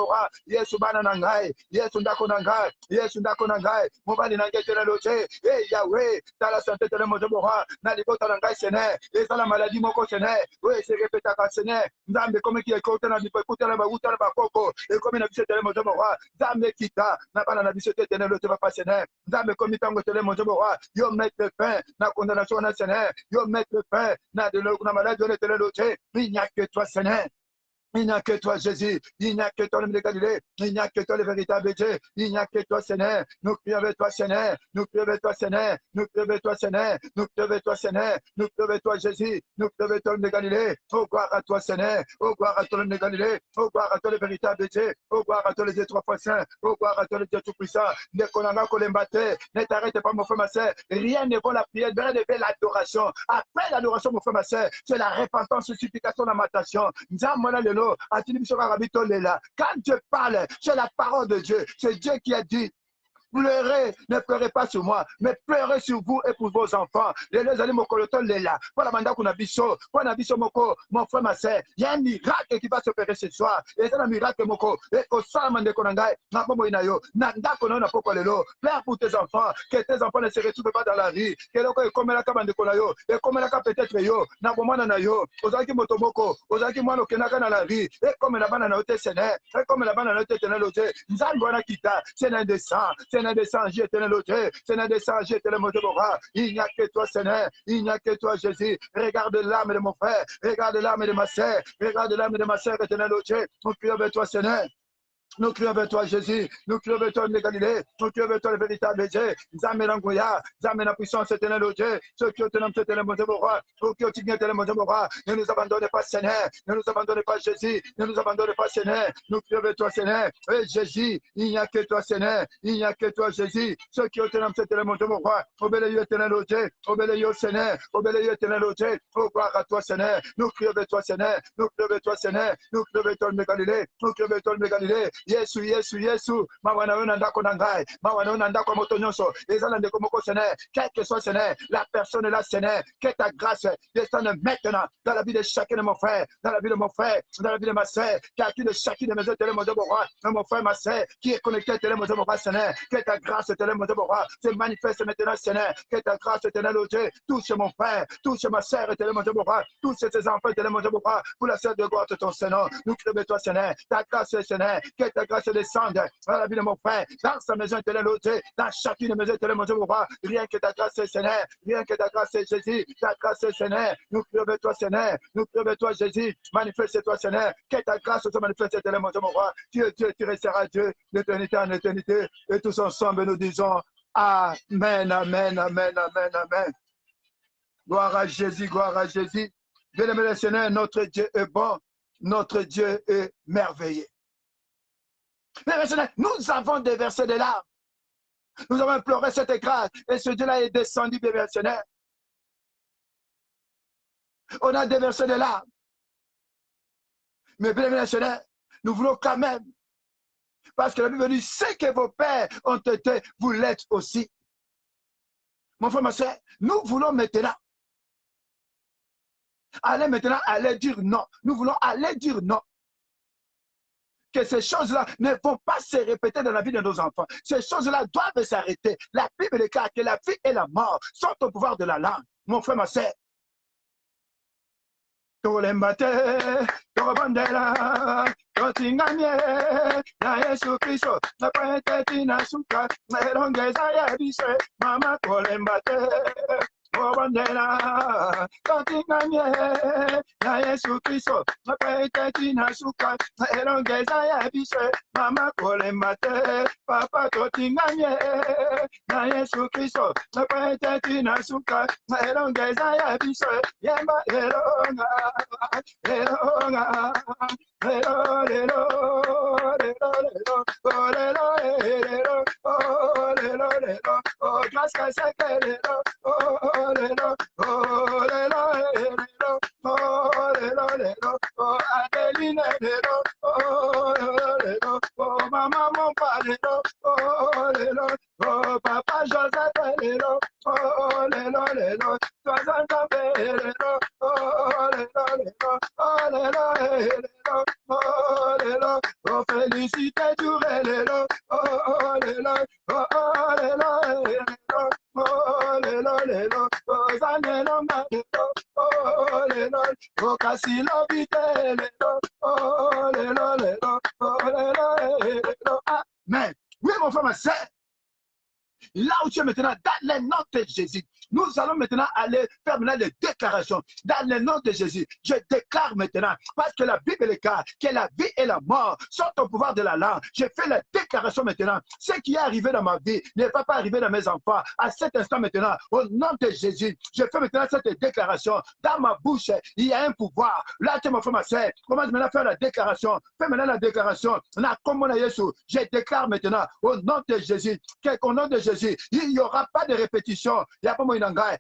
Yesu bana nangai, Yesu ndako nangai, Yesu ndako nangai, mobali nangai éternel ote, eh Yahweh, dans la santé éternelle mon Dieu, na libota nangai Seigneur, et dans la maladie mon Seigneur, oui, c'est répété à Seigneur. Zambe comme qui est côté na bipo côté na baguta na bakoko et comme na biso tele moto roi. Zambe kita na bana na biso tele le teba pas Seigneur. Zambe comme tango tele moto roi. Yo mettre fin na condamnation na Seigneur. Yo mettre fin na de na maladie de tele le. Il n'y a que toi Seigneur. Il n'y a que toi, Jésus. Il n'y a que toi, le de Galilée. Il n'y a que toi, le véritable Dieu. Il n'y a que toi, Seigneur. Nous prions avec toi, Seigneur. Nous prions avec toi, Seigneur. Nous prions avec toi, Seigneur. Nous prions avec toi, Seigneur. Nous prions avec toi, Jésus. Nous prions avec toi, le de Galilée. Oh, gloire à toi, Seigneur. Oh, gloire à toi, le de Galilée. Oh, gloire à toi, le véritable Dieu. Oh, gloire à toi, le Dieu trois fois saint. Oh, gloire à toi, le Dieu tout-puissant. Ne konanga kolembate. Ne t'arrête pas, mon frère, ma soeur. Rien ne vaut la prière. Rien ne vaut l'adoration. Après l'adoration, mon frère, ma soeur, c'est la repentance, supplication, lamentation. Quand Dieu parle, c'est la parole de Dieu. C'est Dieu qui a dit. Pleurez, ne pleurez pas sur moi, mais pleurez sur vous et pour vos enfants. Les allez mon coloton les là. Pour la mandat qu'on a biso, mon frère, ma soeur. Il y a un miracle qui va se faire ce soir. Et c'est un miracle moko. Et au salon de Konangai, n'a pas moyen yo. Nanda kono na poko lelo. Pleure pour tes enfants, que tes enfants ne se retrouvent pas dans la rue. Que l'on comme la cabane de Konayo. Et comme la cap peut-être yo. N'a pas moyen na yo. Ozaki motomoko. Ozaki moino kenaka dans la rue. Et comme la banane au Seigneur. Et comme la banane au Ténel au Dieu. Nzangwana kita. C'est un dessin. Seigneur des sangs, éternel Dieu. Seigneur des sangs, éternel mon Dieu. Il n'y a que toi, Seigneur. Il n'y a que toi, Jésus. Regarde l'âme de mon frère. Regarde l'âme de ma sœur. Regarde l'âme de ma sœur, éternel Dieu. Nous prions avec toi, Seigneur. Nous crions vers toi, Jésus. Nous crions vers toi, le Galilée. Nous crions vers toi, le véritable Dieu. Zamé l'angoya. Zamé la puissance éternelle au Dieu. Ceux qui ont tenu éternel mon Dieu, roi. Ceux qui ont tenu éternel mon Dieu, roi. Ne nous abandonnez pas, Seigneur. Ne nous abandonnez pas, Jésus. Ne nous abandonnez pas, Seigneur. Nous crions vers toi, Seigneur. Et Jésus, il n'y a que toi, Seigneur. Il n'y a que toi, Jésus. Ceux qui ont tenu éternel mon Dieu, roi. Obéis éternel au Dieu. Obéis au Seigneur. Obéis éternel au Dieu. Oh, gloire à toi, Seigneur. Nous crions vers toi, Seigneur. Nous crions vers toi, Seigneur. Nous crions vers toi, le Galilée. Nous crions vers toi, le Galilée. Yesu, Yesu, Yesu, mawana yo ndako nangai, mawana yo ndako moto nyonso, ezala ndeko moko Seigneur, quel que soit Seigneur, la personne est là Seigneur, que ta grâce descende maintenant dans la vie de chacun de mon frère, dans la vie de mon frère, dans la vie de ma soeur, qui a qui de chacune de mes autres télé mon Dieu roi, dans mon frère, ma soeur, qui est connecté télé mon Dieu roi Seigneur, que ta grâce télé mon Dieu roi, se manifeste maintenant Seigneur, que ta grâce télé au Dieu, touche mon frère, touche ma soeur télé mon Dieu roi, touche ses enfants télé mon Dieu roi, pour la sœur de gloire de ton Seigneur, nous crions toi Seigneur, ta grâce Seigneur, que ta grâce descende dans la vie de mon frère, dans sa maison éternelle, dans chacune de mes éternelles, mon Dieu, mon roi, rien que ta grâce, Seigneur, rien que ta grâce, Jésus, ta grâce, Seigneur, nous prions vers toi, Seigneur, nous prions vers toi, Jésus, manifeste-toi, Seigneur, que ta grâce se manifeste, éternel, mon Dieu, mon roi, tu es Dieu, tu resteras Dieu, d'éternité en éternité, et tous ensemble, nous disons, Amen, Amen, Amen, Amen, Amen. Gloire à Jésus, gloire à Jésus. Bien-aimé le Seigneur, notre Dieu est bon, notre Dieu est merveilleux. Nous avons déversé des larmes. Nous avons imploré cette grâce. Et ce Dieu-là est descendu, bien Seigneur. On a déversé des larmes. Mais bien Seigneur, nous voulons quand même. Parce que la Bible dit, ce que vos pères ont été, vous l'êtes aussi. Mon frère, ma soeur, nous voulons maintenant. Allez maintenant, allez dire non. Nous voulons aller dire non. Que ces choses-là ne vont pas se répéter dans la vie de nos enfants. Ces choses-là doivent s'arrêter. La Bible déclare que la vie et la mort sont au pouvoir de la langue. Mon frère, ma soeur. Tolembate, Torabandela, Totinganye, na Yesu Christo, na Paeteti na Suka, na Erongeza ya Bise, Mama Tolembate, Obandela, Katinganye, na Yesu Kristo, na Peteti na Suka, na Elongeza ya Bise, Mama Kolembate, Papa Totinganye, na Yesu Kristo, na Peteti na Suka, na Elongeza ya Bise, Yemba Elonga, Elonga, Lelo, lelo, lelo, lelo, oh, lelo, lelo, oh, lelo, lelo, oh, gracias a que lelo, oh, lelo, oh, lelo, lelo, oh, lelo, lelo, oh, Adeline, lelo, oh, lelo, oh, maman, mon père, lelo, oh, lelo, oh, papa, Joseph, lelo, oh, lelo, lelo, toi, lelo, oh, lelo, lelo, oh, lelo, lelo, oh, lelo, oh, félicité du lelo, oh, lelo, oh, lelo, lelo, oh, lelo, lelo, oh, zanelo, lelo, oh, lelo, oh, casilo, vite, lelo, oh, lelo, lelo, oh, lelo, lelo, amen. Oui, mon frère, ma soeur. Là où tu es maintenant, dans le nom de Jésus, nous allons maintenant aller faire maintenant les déclarations. Dans le nom de Jésus, je déclare maintenant, parce que la Bible déclare que la vie et la mort sont au pouvoir de la langue. Je fais la déclaration maintenant. Ce qui est arrivé dans ma vie ne va pas arriver dans mes enfants. À cet instant maintenant, au nom de Jésus, je fais maintenant cette déclaration. Dans ma bouche, il y a un pouvoir. Là, tu m'as fait ma soeur. Commence maintenant à faire la déclaration. Fais maintenant la déclaration. Là, comme on a Jésus, je déclare maintenant, au nom de Jésus, qu'au nom de Jésus, il n'y aura pas de répétition. Il n'y a pas moyen d'engrais,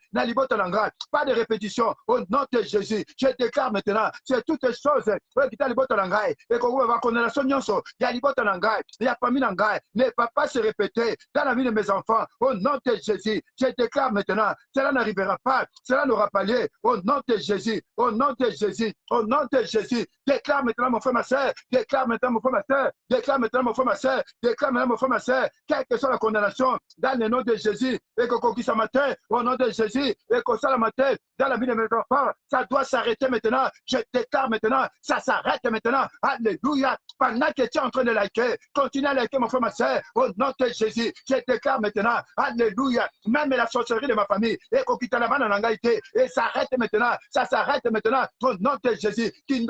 pas de répétition. Au nom de Jésus, je déclare maintenant, c'est toutes les choses qui sont et qu'on va connaître la il y a libota l'engrais, il n'y a pas mis d'engrais. Ne va pas se répéter dans la vie de mes enfants. Au nom de Jésus, je déclare maintenant, cela n'arrivera pas, cela n'aura pas lieu. Au nom de Jésus, au nom de Jésus, au nom de Jésus, déclare maintenant mon frère, ma soeur, déclare maintenant mon frère, ma soeur, déclare maintenant mon frère, ma soeur, déclare maintenant mon frère, ma soeur, quelle que soit la condamnation, dans le nom de Jésus, et que ça matin, au nom de Jésus, et que ça le matin, dans la vie de mes enfants, ça doit s'arrêter maintenant. Je déclare maintenant, ça s'arrête maintenant. Alléluia. Pendant que tu es en train de liker, continue à liker mon frère, ma soeur, au nom de Jésus. Je déclare maintenant, alléluia. Même la sorcellerie de ma famille, et qu'on quitte la main en engagé, et ça arrête maintenant, ça s'arrête maintenant, au nom de Jésus. Qui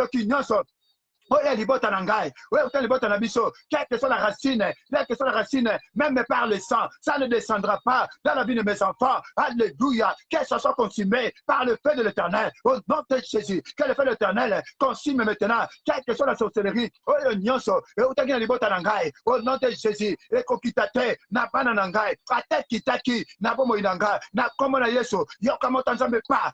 quelle que soit la racine, même par le sang, ça ne descendra pas dans la vie de mes enfants. Alléluia. Qu'elle soit consumée par le feu de l'Éternel. Au nom de Jésus, que le feu de l'Éternel consume maintenant, quelle que soit la sorcellerie, au nom de Jésus, et qu'on quitte n'a pas nangai, à tête qui t'aki, n'a pas moïnanga, n'a comme on a yesu, yokamotanzambe pas,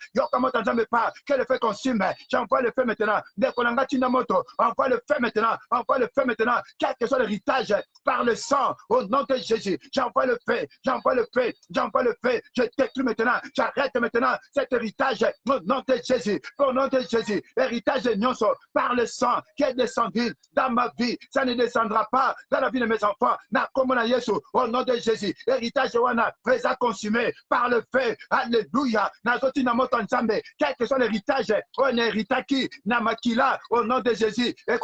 que le feu consume, j'envoie le feu maintenant, de konanga tinamoto. Envoie le feu maintenant, envoie le feu maintenant, quel que soit l'héritage par le sang, au nom de Jésus, j'envoie le feu, j'envoie le feu, j'envoie le feu, je détruis maintenant, j'arrête maintenant cet héritage, au nom de Jésus, au nom de Jésus, héritage de Nyonso, par le sang qui est descendu dans ma vie, ça ne descendra pas dans la vie de mes enfants, na comme on a Yesu, au nom de Jésus, héritage de Wana, présent consumé par le feu, alléluia, na zoti na moto nzambe, quel que soit l'héritage, on héritaki, na makila, au nom de Jésus, et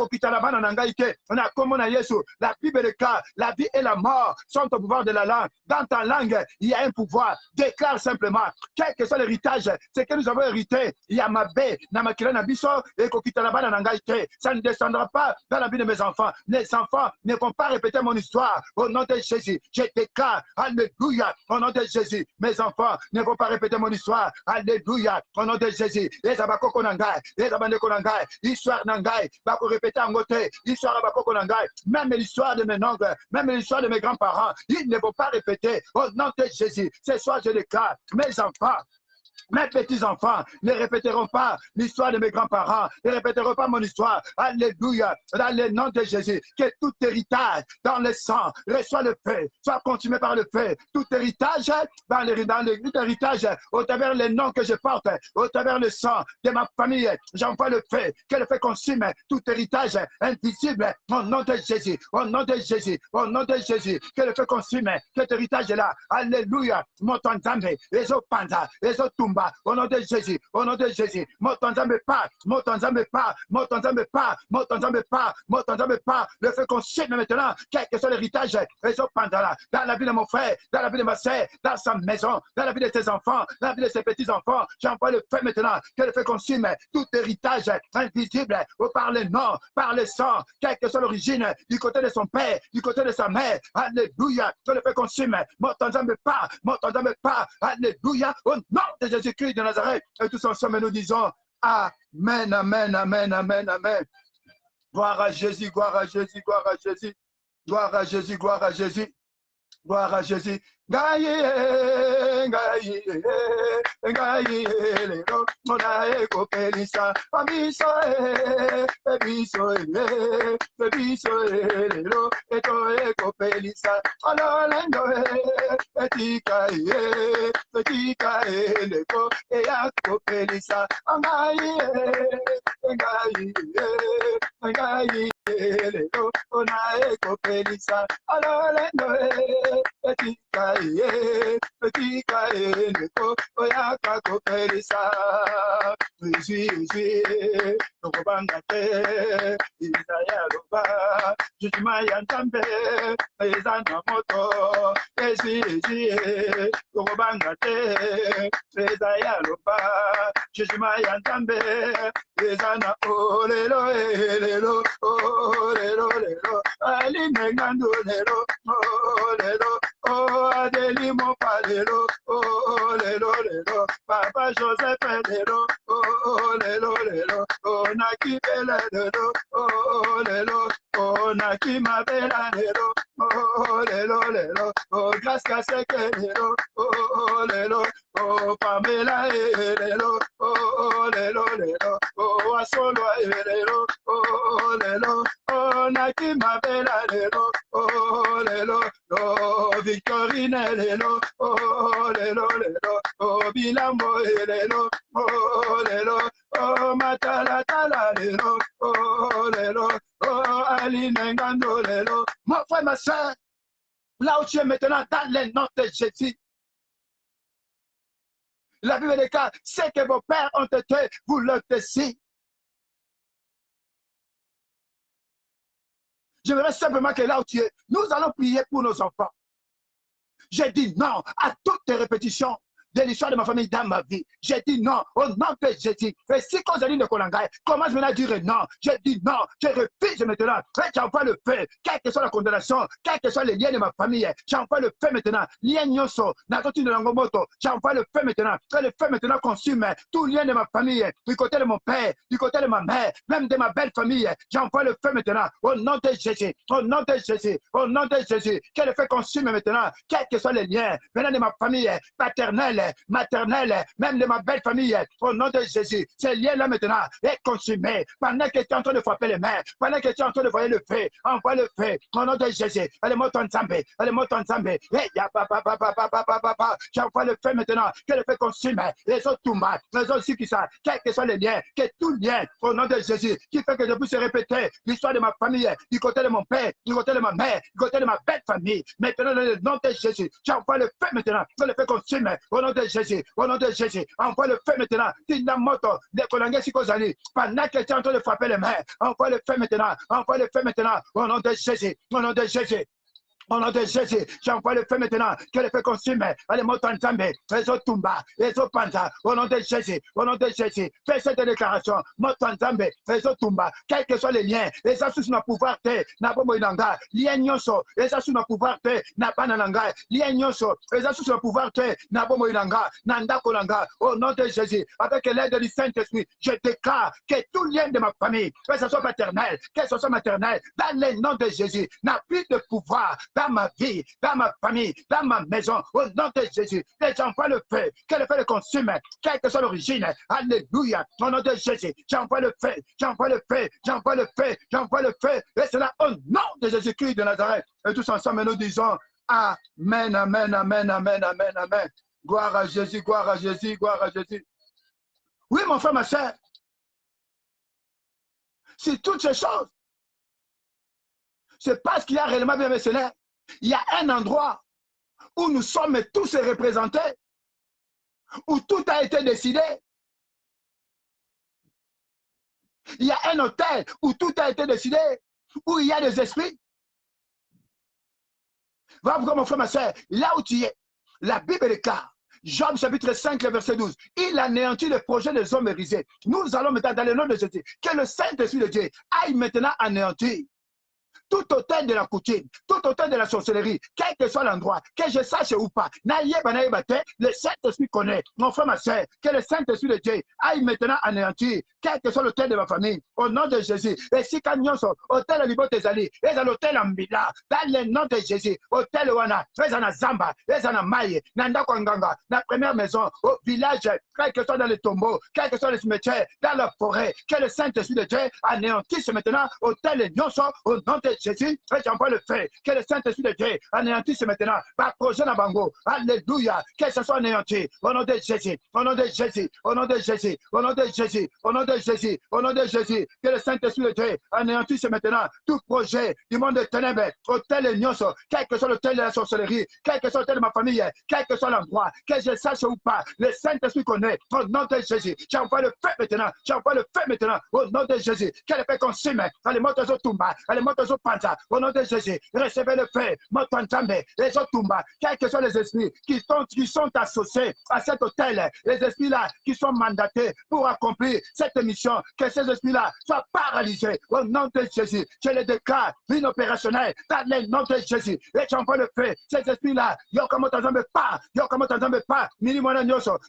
on a comme on a Yesu, la Bible de cas, la vie et la mort sont au pouvoir de la langue. Dans ta langue, il y a un pouvoir. Déclare simplement, quel que soit l'héritage, c'est que nous avons hérité. Il y a ma baie, namakila nabiso, et ça ne descendra pas dans la vie de mes enfants. Les enfants ne vont pas répéter mon histoire. Au nom de Jésus, je déclare, alléluia, au nom de Jésus, mes enfants ne vont pas répéter mon histoire. Alléluia, au nom de Jésus. Les abakoko nangai, les abandeko nangai, histoire nangai, bako répéter en côté, histoire abakoko nangai, même l'histoire de mes oncles, même l'histoire de mes grands-parents, ils ne vont pas répéter. Au nom de Jésus, ce soir je déclare, mes enfants, mes petits-enfants ne répéteront pas l'histoire de mes grands-parents, ne répéteront pas mon histoire. Alléluia. Dans le nom de Jésus, que tout héritage dans le sang reçoit le feu, soit consumé par le feu. Tout héritage tout héritage au travers les noms que je porte, au travers le sang de ma famille, j'envoie le feu, que le feu consume tout héritage invisible au nom de Jésus, au nom de Jésus, au nom de Jésus, que le feu consume cet héritage-là. Alléluia. Motanzambe, Ezo Panda, Ezo Tumba, au nom de Jésus, au nom de Jésus, Motanzambe pas, Motanzambe pas, Motanzambe pas, Motanzambe pas, Motanzambe pas, le fait qu'on signe maintenant, quel que soit l'héritage, dans la vie de mon frère, dans la vie de ma soeur, dans sa maison, dans la vie de ses enfants, dans la vie de ses petits-enfants, j'envoie le feu maintenant, que le feu consume tout héritage invisible, par le nom, par le sang, quelle que soit l'origine, du côté de son père, du côté de sa mère, alléluia, que le feu consume, Motanzambe pas, alléluia, au nom de Jésus-Christ de Nazareth, et tous ensemble nous disons, Amen, amen, amen, amen, amen. Gloire à Jésus, gloire à Jésus, gloire à Jésus, gloire à Jésus, gloire à Jésus. Gloire à Jésus. Gaïe, gaïe, gaïe, lero, monae kopelisa, abiso, ebiso, lero, eto kopelisa, alolendo, etika, leko, eya kopelisa, gaïe, gaïe, gaïe, lero, monae kopelisa, alolendo, etika, neko oyaka kopelisa Jésus tokobangate Isaya loba jujuma ya Nzambe eza na moto Jésus tokobangate Isaya loba jujuma ya Nzambe eza na olelo elelo olelo lelo alinengando lelo olelo oh Adeli mon palero oh lelo lelo Papa Joseph lelo oh lelo lelo oh nakibela lelo oh lelo oh nakimabela lelo oh lelo lelo oh Gracia Seke lelo oh lelo oh Pamela lelo oh lelo lelo oh Asolo lelo oh lelo oh nakimabela lelo oh lelo oh Victorine lelo oh lelo lelo oh Bilambo lelo oh lelo oh Matala tala lelo oh lelo oh Aline Ngando lelo. Mon frère, ma soeur, là où tu es maintenant, dans le nom de Jésus, la Bible déclare, c'est que vos pères ont été, vous le décidez. J'aimerais simplement que là où tu es, nous allons prier pour nos enfants. J'ai dit non à toutes les répétitions de l'histoire de ma famille dans ma vie. J'ai dit non au nom de Jésus. Et si quand j'ai dit de Kolangai, commence maintenant à dire non. J'ai dit non, je refuse maintenant. Et j'envoie le feu, quelle que soit la condamnation, quels que soient les liens de ma famille. J'envoie le feu maintenant. Lien Nyoso, Natoti de Langomoto, j'envoie le feu maintenant. Que le feu maintenant consume tout lien de ma famille, du côté de mon père, du côté de ma mère, même de ma belle famille. J'envoie le feu maintenant. Au nom de Jésus, au nom de Jésus, au nom de Jésus. Que le feu consume maintenant, quels que soient les liens, maintenant de ma famille paternelle, maternelle, même de ma belle famille, au nom de Jésus. Ces liens-là maintenant est consumé. Pendant que tu es en train de frapper les mains, pendant que tu es en train de voir le feu, envoie le feu, au nom de Jésus. Allez, monte ensemble, allez, monte ensemble. J'envoie le feu maintenant, que le feu consume les autres tombats, les autres qui sont, quels que soient les liens, que tout lien, au nom de Jésus, qui fait que je puisse répéter l'histoire de ma famille, du côté de mon père, du côté de ma mère, du côté de ma belle famille. Maintenant, dans le nom de Jésus, j'envoie le feu maintenant, que le feu consume, au nom de Jésus, au nom de Jésus, envoie le feu maintenant, Tinamoto, de Kolangé Sikozani, pendant que tu es en train de frapper les mains, envoie le feu maintenant, envoie le feu maintenant, au nom de Jésus, au nom de Jésus. Au nom de Jésus, j'envoie le feu maintenant, que le feu consume, allez, Motanzambe, les autres Tumba, les autres Panza, au nom de Jésus, fais cette déclaration, Motanzambe, les autres Tumba, quels que soient les liens, les assus na pouvoir te, na bomo inanga, lien nyonso, les assus na pouvoir te, na banananga, lien nyonso, les assus na pouvoir te, na bomo inanga, nanda kolanga, au nom de Jésus, avec l'aide du Saint-Esprit, je déclare que tout lien de ma famille, que ce soit paternel, que ce soit maternel, dans le nom de Jésus, n'a plus de pouvoir, dans ma vie, dans ma famille, dans ma maison, au nom de Jésus. Et j'envoie le feu, que le feu le consume, quelle que soit l'origine. Alléluia. Au nom de Jésus, j'envoie le feu, j'envoie le feu, j'envoie le feu, j'envoie le feu. Et cela au nom de Jésus-Christ de Nazareth. Et tous ensemble, nous disons Amen, Amen, Amen, Amen, Amen, Amen. Gloire à Jésus, gloire à Jésus, gloire à Jésus. Oui, mon frère, ma soeur. C'est toutes ces choses. C'est parce qu'il y a réellement bien mercenaire. Il y a un endroit où nous sommes tous représentés. où tout a été décidé. Il y a un hôtel où tout a été décidé, où il y a des esprits. Va voir mon frère, ma soeur, là où tu es, la Bible déclare, Job chapitre 5, verset 12, il anéantit le projet des hommes brisés. Nous allons maintenant dans le nom de Jésus, que le Saint-Esprit de Dieu aille maintenant anéantir tout hôtel de la coutume, tout hôtel de la sorcellerie, quel que soit l'endroit, que je sache ou pas, le Saint-Esprit connaît. Mon frère, ma soeur, que le Saint-Esprit de Dieu aille maintenant anéantir, quel que soit l'hôtel de ma famille, au nom de Jésus. Et si Kanyoso, hôtel de Libo Tezali, et dans l'hôtel Ambila, dans le nom de Jésus, hôtel Wana, Fezana Zamba, Fezana Maye, Nanda Kwanganga, la première maison, au village, quel que soit dans les tombeaux, quel que soit les cimetières, dans la forêt, que le Saint-Esprit de Dieu anéantisse maintenant, hôtel de Nyonso, au nom de Jésus, j'envoie le fait que le Saint-Esprit de Dieu anéantisse maintenant par projet na bango. Alléluia, que ce soit anéanti au nom de Jésus, au nom de Jésus, au nom de Jésus, au nom de Jésus, au nom de Jésus, au nom de Jésus, que le Saint-Esprit de Dieu anéantisse maintenant tout projet du monde de ténèbres, hôtel et Nyonso, quel que soit l'hôtel de la sorcellerie, quel que soit l'hôtel de ma famille, quel que soit l'endroit, que je sache ou pas, le Saint-Esprit connaît, au nom de Jésus, j'envoie le feu maintenant, j'envoie le feu maintenant, au nom de Jésus, que le feu consume, allez, motos au tumba, allez, motos au au nom de Jésus, recevez le feu, les Otumba, quels que soient les esprits qui sont associés à cet hôtel, les esprits-là qui sont mandatés pour accomplir cette mission, que ces esprits-là soient paralysés au nom de Jésus. Je les déclare inopérationnels dans le nom de Jésus. Et j'envoie le feu, ces esprits-là,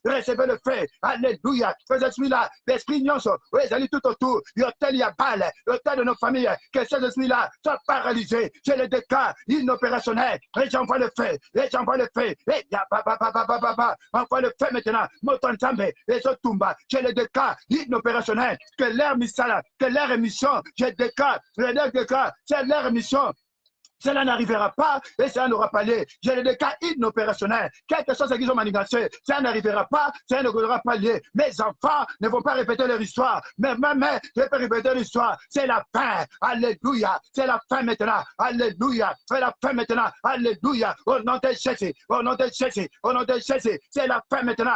recevez le feu, alléluia. Ces esprits-là, l'esprit Nyonso, ils allaient tout autour, l'hôtel Yabal, l'hôtel de nos familles, que ces esprits-là soient paralysés, je les déclare inopérationnels, et j'envoie le feu, et j'envoie le feu, et envoie le feu maintenant, Motontambe, et Zotumba, je les déclare inopérationnels, que leur mission, que leur émission, je déclare, c'est leur émission. Cela n'arrivera pas et ça n'aura pas lieu. J'ai des cas inopérationnels. Quelque chose qu'ils ont manigacé, ça n'arrivera pas, ça n'aura pas lieu. Mes enfants ne vont pas répéter leur histoire. Mais ma mère ne peut répéter l'histoire. C'est la fin. Alléluia. C'est la fin maintenant. Alléluia. C'est la fin maintenant. Alléluia. Au nom de Jésus. Au nom de Jésus. Au nom de Jésus. C'est la fin maintenant.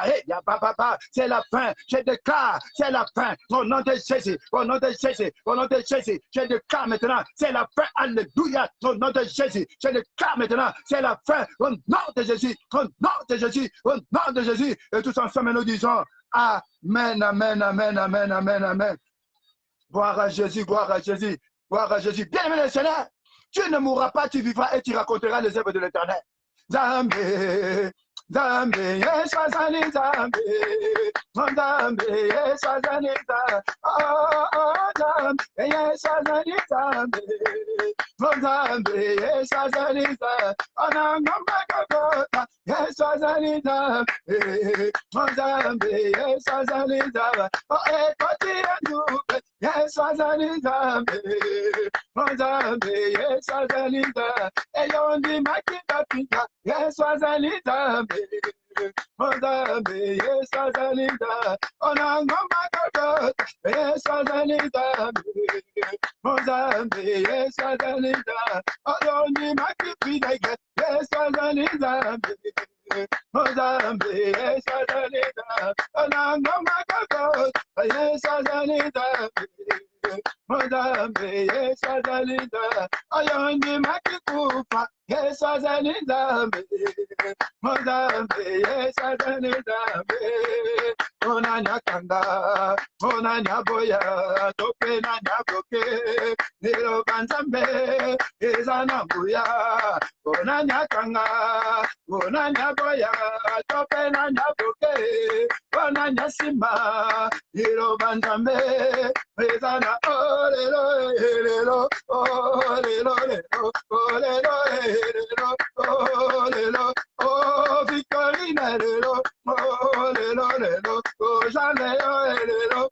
C'est la fin. Je déclare. C'est la fin. Au nom de Jésus. Au nom de Jésus. Au nom de Jésus. Je déclare maintenant. C'est la fin. Alléluia. Au nom de Jésus, je déclare maintenant, c'est la fin, au nom de Jésus, au nom de Jésus, au nom de Jésus, et tous ensemble nous disons, Amen, Amen, Amen, Amen, Amen, Amen. Gloire à Jésus, gloire à Jésus, gloire à Jésus. Bien-aimé le Seigneur, tu ne mourras pas, tu vivras et tu raconteras les œuvres de l'Éternel. Zambé, Zambé, Yeshua Zani Zambé, Zambé, Yeshua Zani Zambé, Zambé, Yeshua Zani Zambé, Zambé, Yeshua Zani Zambé, Onangamba Kakota, Yeshua Zani Zambé, Zambé, Yeshua Zani Zambé, O Ekoti Anduke, Yeshua Zani Zambé, Zambé, Yeshua Zani Zambé, Eyondi Makita Pika, Yeshua Zani Zambé, Zambé, Yeshua Zani Zambé, Onangamba Kakota, Yeshua Zani Zambé, Zambé, Yeshua Zani Zambé, Eyondi Makita Pika, Yeshua Zani Zambé, Zambé, Yeshua Zani Zambé, Onangamba Kakota, Yeshua Zani Zambé, Zambé, Yeshua Zani Zambé, Eyondi Makikufa, Yeshua Zani Zambé, Zambé, Yeshua Zani Zambé, Onanya Kanda, Onanya Boya, Topena Nyaboke, Nilo Banzambe, Ezana Boya, Onanya Kanga, Onanya Boya, Topena Nyaboke, Onanya Sima, Nilo Banzambe, Ezana Olelo, Elelo, Olelo, Olelo, Elelo, Olelo, oh Victorina, Elelo, Olelo, Elelo, oh Janeo, Elelo,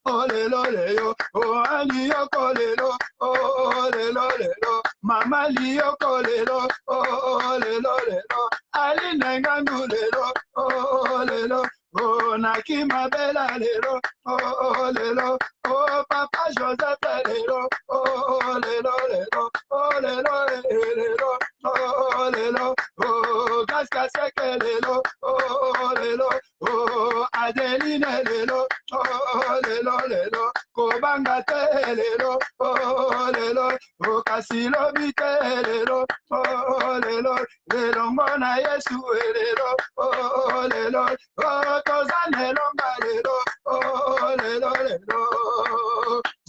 Olelo, Leo, oh Alio, Colelo, Olelo, Lelo, Mama Lio, Colelo, Olelo, Lelo, Ali Nengandu, Lelo, Olelo, oh Nakima Bella, Lelo, Olelo, oh Papa Joseph, Lelo, Olelo, Lelo, Olelo, Lelo, Olelo, oh Gascaseke, Lelo, Olelo, ine lelo, oh lelo lelo, kobanga te lelo, oh lelo, okasilo bite lelo, oh lelo, lelo ngona Yesu lelo, oh lelo, oh tozane longa lelo, oh lelo lelo,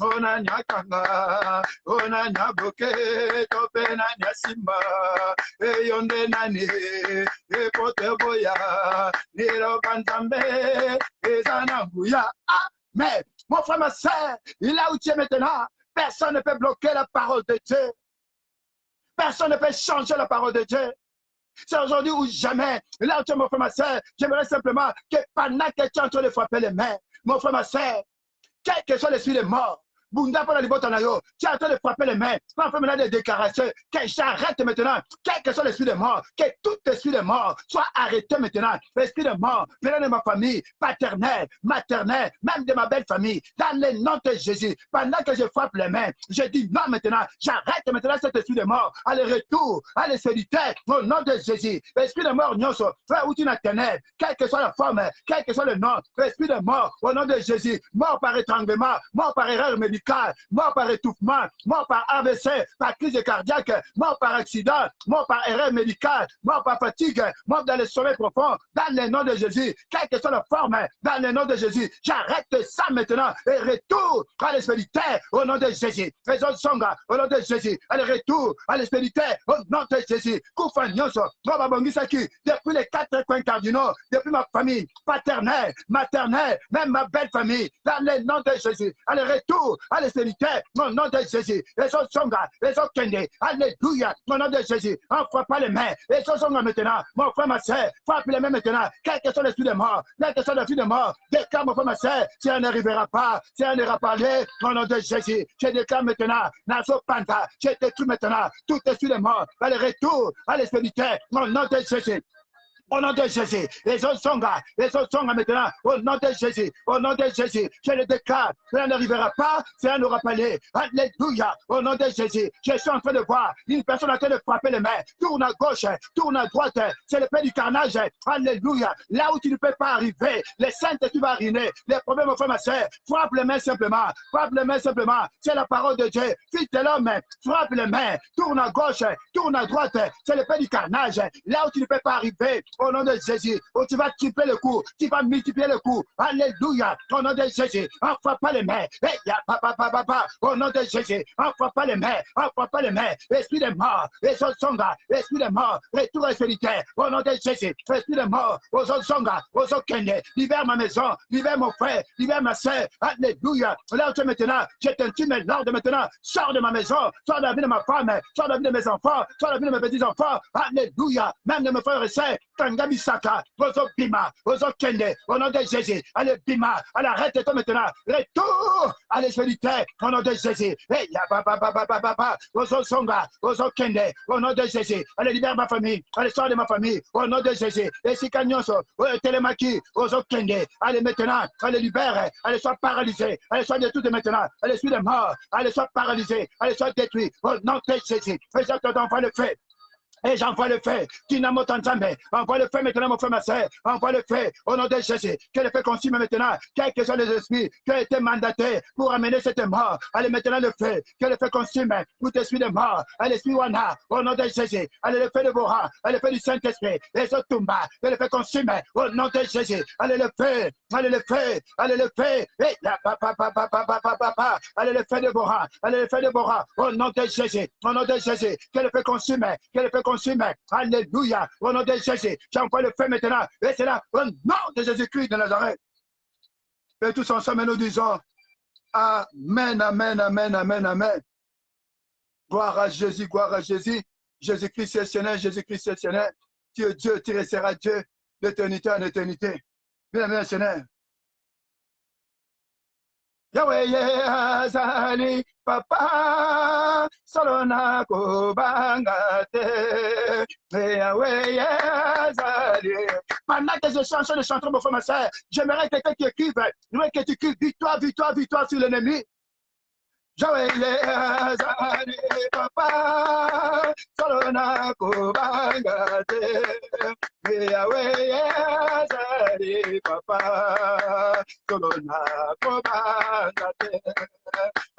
ona nyakanga, ona nyaboke, tope na nyasimba, eyonde nani, epote boya, niro kantambe, ezanambuya. Mais, mon frère, ma soeur, là où tu es maintenant, personne ne peut bloquer la parole de Dieu. Personne ne peut changer la parole de Dieu. C'est aujourd'hui ou jamais. Là où tu es, mon frère, ma soeur, j'aimerais simplement que pendant que tu es en train de frapper les mains, mon frère, ma soeur, quel que soit l'esprit de mort, Bunda pour la liberté, tu es en train de frapper les mains, tu es en train maintenant de déclarations, que j'arrête maintenant, quel que soit l'esprit de mort, que tout esprit de mort soit arrêté maintenant, l'esprit de mort, venant de ma famille, paternelle, maternelle, même de ma belle famille, dans le nom de Jésus, pendant que je frappe les mains, je dis non maintenant, j'arrête maintenant cet esprit de mort, à le retour, à l'espérité, au nom de Jésus, l'esprit de mort, frère ou tu n'as ténèbres, quelle que soit la forme, quel que soit le nom, l'esprit de mort, au nom de Jésus, mort par étranglement, mort par erreur médicale, mort par étouffement, mort par AVC, par crise cardiaque, mort par accident, mort par erreur médicale, mort par fatigue, mort dans le sommeil profond, dans le nom de Jésus, quelle que soit la forme, dans le nom de Jésus, j'arrête ça maintenant et retour à l'espérité au nom de Jésus. Faisons songa au nom de Jésus, allez retour à l'espérité au nom de Jésus. Koufagnoso, depuis les 4 coins cardinaux, depuis ma famille paternelle, maternelle, même ma belle famille, dans le nom de Jésus, allez retour à l'espérité, au nom de Jésus. Les autres songa, les autres kende, alléluia, au nom de Jésus. On frappe pas les mains, les autres songa maintenant, mon frère, ma soeur, frappe les mains maintenant, quel que soit l'esprit de mort, quel que soit l'esprit de mort, déclare mon frère, ma soeur, si on n'arrivera pas, si on n'ira pas aller, au nom de Jésus, je déclare maintenant, Nazo Panta, je détruis maintenant, tout esprit de mort, allez retour à l'espérité, au nom de Jésus. Au nom de Jésus, les autres sont maintenant, au nom de Jésus, au nom de Jésus, je le déclare, cela n'arrivera pas, cela n'aura pas lieu. Alléluia, au nom de Jésus, je suis en train de voir une personne en train de frapper les mains, tourne à gauche, tourne à droite, c'est le paix du carnage, alléluia, là où tu ne peux pas arriver, les saintes tu vas arriver, les problèmes, mon frère, ma soeur, frappe les mains simplement, c'est la parole de Dieu, fils de l'homme, frappe les mains, tourne à gauche, tourne à droite, c'est le paix du carnage, là où tu ne peux pas arriver, au nom de Jésus, où tu vas tripler le coup, tu vas multiplier le coup. Alléluia, au nom de Jésus, on frappe pas les mains. Au nom de Jésus, on frappe pas les mains, Esprit de mort, les autres songa, esprit de mort, retour spirituel. Au nom de Jésus, esprit de mort, aux autres songa, aux autres kende, libère ma maison, libère mon frère, libère ma soeur. Alléluia, là où tu es maintenant, je t'intime l'ordre maintenant, sors de ma maison, sors de la vie de ma femme, sors de la vie de mes enfants, sors de la vie de mes petits-enfants. Alléluia, même de mes frères et sœurs. Tangamisaka, Ozo Bima, Ozo Kende, au nom de Jésus, allez Bima, allez arrête-toi maintenant, retour à l'espérité, au nom de Jésus, hey, Ozo Songa, Ozo Kende, au nom de Jésus, allez libère ma famille, allez sort de ma famille, au nom de Jésus, et si Kanyoso, Télémaki, Ozo Kende, allez maintenant, allez libère, allez soit paralysé, allez soit détruit maintenant, allez soit de mort, allez soit paralysé, allez soit détruit, au nom de Jésus, et ça ton enfant le fait. Et j'envoie le feu, Dynamo Tanzambe, envoie le feu maintenant, mon frère, ma soeur, envoie le feu au nom de Jésus, que le feu consume maintenant, quels que soient les esprits qui ont été mandatés pour amener cette mort, allez maintenant le feu, que le feu consume tout esprit de mort, à l'esprit Wana, au nom de Jésus, allez le feu de Bora, allez le feu du Saint-Esprit, les autres Tumba, que le feu consume au nom de Jésus, allez le feu, allez le feu, allez le feu, et la allez le feu de Bora, allez le feu de Bora, au nom de Jésus, que le feu consume, que le feu consume. Alléluia, au nom de Jésus, j'envoie le feu maintenant, et c'est là, au nom de Jésus-Christ de Nazareth. Et tous ensemble, nous disons, Amen, Amen, Amen, Amen, Amen. Gloire à Jésus, Jésus-Christ est Seigneur, Jésus-Christ est Seigneur. Tu es Dieu, tu resteras Dieu d'éternité en éternité. Bien, bien, Seigneur. Yahweh Azali Papa Solona Kobangate Yahweh Azali. Pendant que je chante le chanteur, mon frère, ma soeur, j'aimerais quelqu'un qui écrive, que tu écrives victoire, victoire, victoire sur l'ennemi. Yahweh Azali Papa Solona Kobangate Yahweh Azali papa tolona kobangate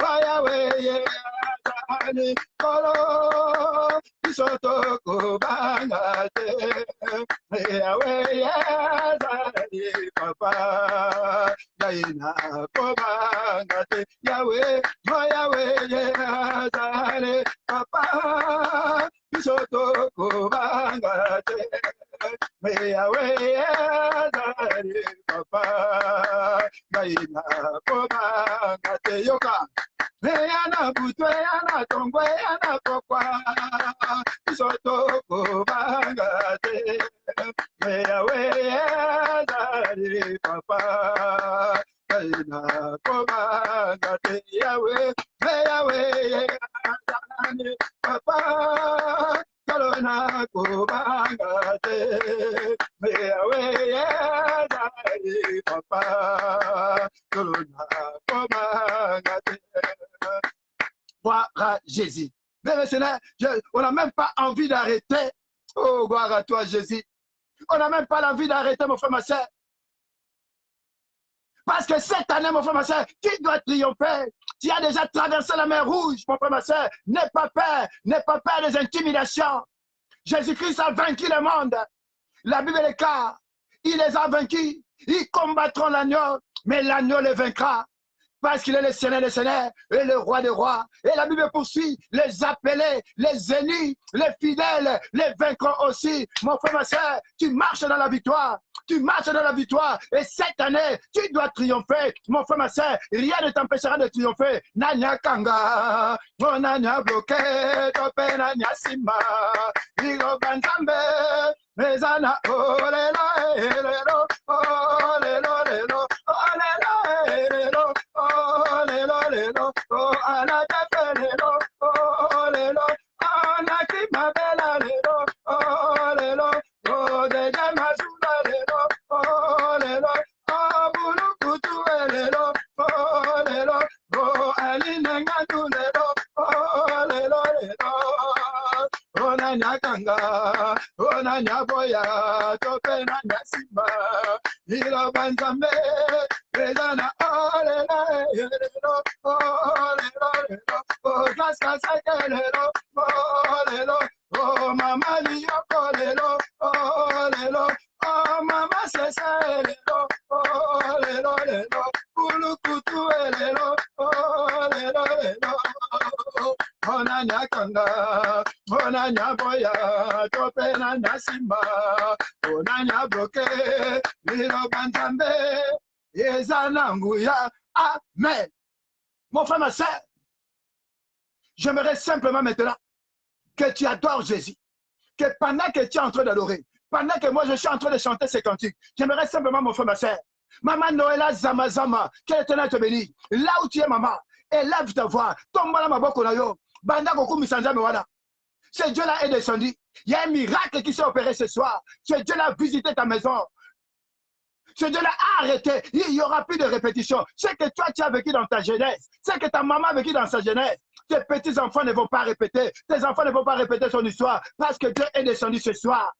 Yahweh Yazani kolo isoto kobangate Yahweh Yazani papa Yaina kobangate Yahweh Yazani papa isoto kobangate Yahweh Yazani papa Yaina kobangate yoka Yana butwe yana tongwe yana kokwa isoto kobangate Yahweh Yazani papa Yaina kobangate Yahweh Yazani papa Kalona kobangate Yahweh Yazani papa Kalona kobangate Gloire à Jésus. Mais Seigneur, on n'a même pas envie d'arrêter. Oh, gloire à toi, Jésus. On n'a même pas l'envie d'arrêter, mon frère, ma soeur. Parce que cette année, mon frère, ma soeur, qui doit triompher? Tu as déjà traversé la mer Rouge, mon frère, ma soeur. N'aie pas peur des intimidations. Jésus-Christ a vaincu le monde. La Bible est claire. Il les a vaincus. Ils combattront l'agneau, mais l'agneau les vaincra. Parce qu'il est le Seigneur des Seigneurs et le Roi des Rois. Et la Bible poursuit, les appelés, les unis, les fidèles, les vaincront aussi. Mon frère, ma soeur, tu marches dans la victoire. Tu marches dans la victoire. Et cette année, tu dois triompher. Mon frère, ma soeur, rien ne t'empêchera de triompher. Nanya Kanga, mon Nanya bloqué, Topé Nanya Sima, Igo Banzambe, Mezana, oh, lelo, lelo, oh, lelo, lelo, oh, lelo, lelo. Oh, lelo, lelo, oh, anaka lelo, oh, lelo, anaki mabela lelo, oh, lelo, oh, deja mazula lelo, oh, lelo, oh, bulukutu lelo, oh, lelo, oh, alina ngadu lelo, oh, lelo, lelo, oh, nanya kanga, oh, nanya boya, tope nanya simba, ilo banzambe, Bezana, oh, lelo, lelo, oh, lelo, lelo, oh, kaskasa lelo, oh, lelo, oh, mama liyoko lelo, oh, lelo, oh, mama sesa lelo, oh, lelo, lelo, ulukutu lelo, oh, lelo, lelo, oh, nanya kanga, oh, nanya boya, tope nanya simba, oh, nanya bloke, lilo bantambe, Amen. Mon frère, ma soeur, j'aimerais simplement maintenant que tu adores Jésus. Que pendant que tu es en train d'adorer, pendant que moi je suis en train de chanter ces cantiques, j'aimerais simplement, mon frère, ma soeur, Maman Noëlla Zamazama, que l'Éternel te bénisse. Là où tu es, maman, élève ta voix. Tombe là, ma boque, Banda Goku Misanja Mewana. Ce Dieu-là est descendu. Il y a un miracle qui s'est opéré ce soir. Ce Dieu-là a visité ta maison. Ce Dieu-là a arrêté. Il n'y aura plus de répétition. Ce que toi, tu as vécu dans ta jeunesse, ce que ta maman a vécu dans sa jeunesse, tes petits-enfants ne vont pas répéter. Tes enfants ne vont pas répéter son histoire parce que Dieu est descendu ce soir.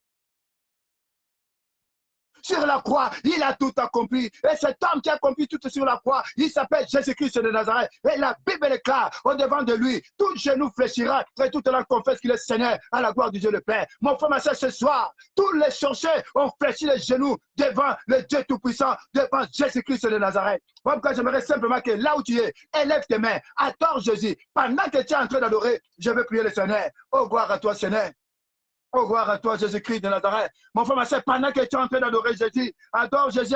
Sur la croix, il a tout accompli. Et cet homme qui a accompli tout sur la croix, il s'appelle Jésus-Christ de Nazareth. Et la Bible est claire, au devant de lui, tout genou fléchira et toute langue confesse qu'il est Seigneur à la gloire du Dieu le Père. Mon frère, ma soeur, ce soir, tous les chercheurs ont fléchi les genoux devant le Dieu Tout-Puissant, devant Jésus-Christ de Nazareth. Pourquoi j'aimerais simplement que là où tu es, élève tes mains, adore Jésus. Pendant que tu es en train d'adorer, je vais prier le Seigneur. Oh, gloire à toi, Seigneur. Oh, gloire à toi, Jésus-Christ de Nazareth. Mon frère, ma soeur, pendant que tu es en train d'adorer Jésus, adore Jésus,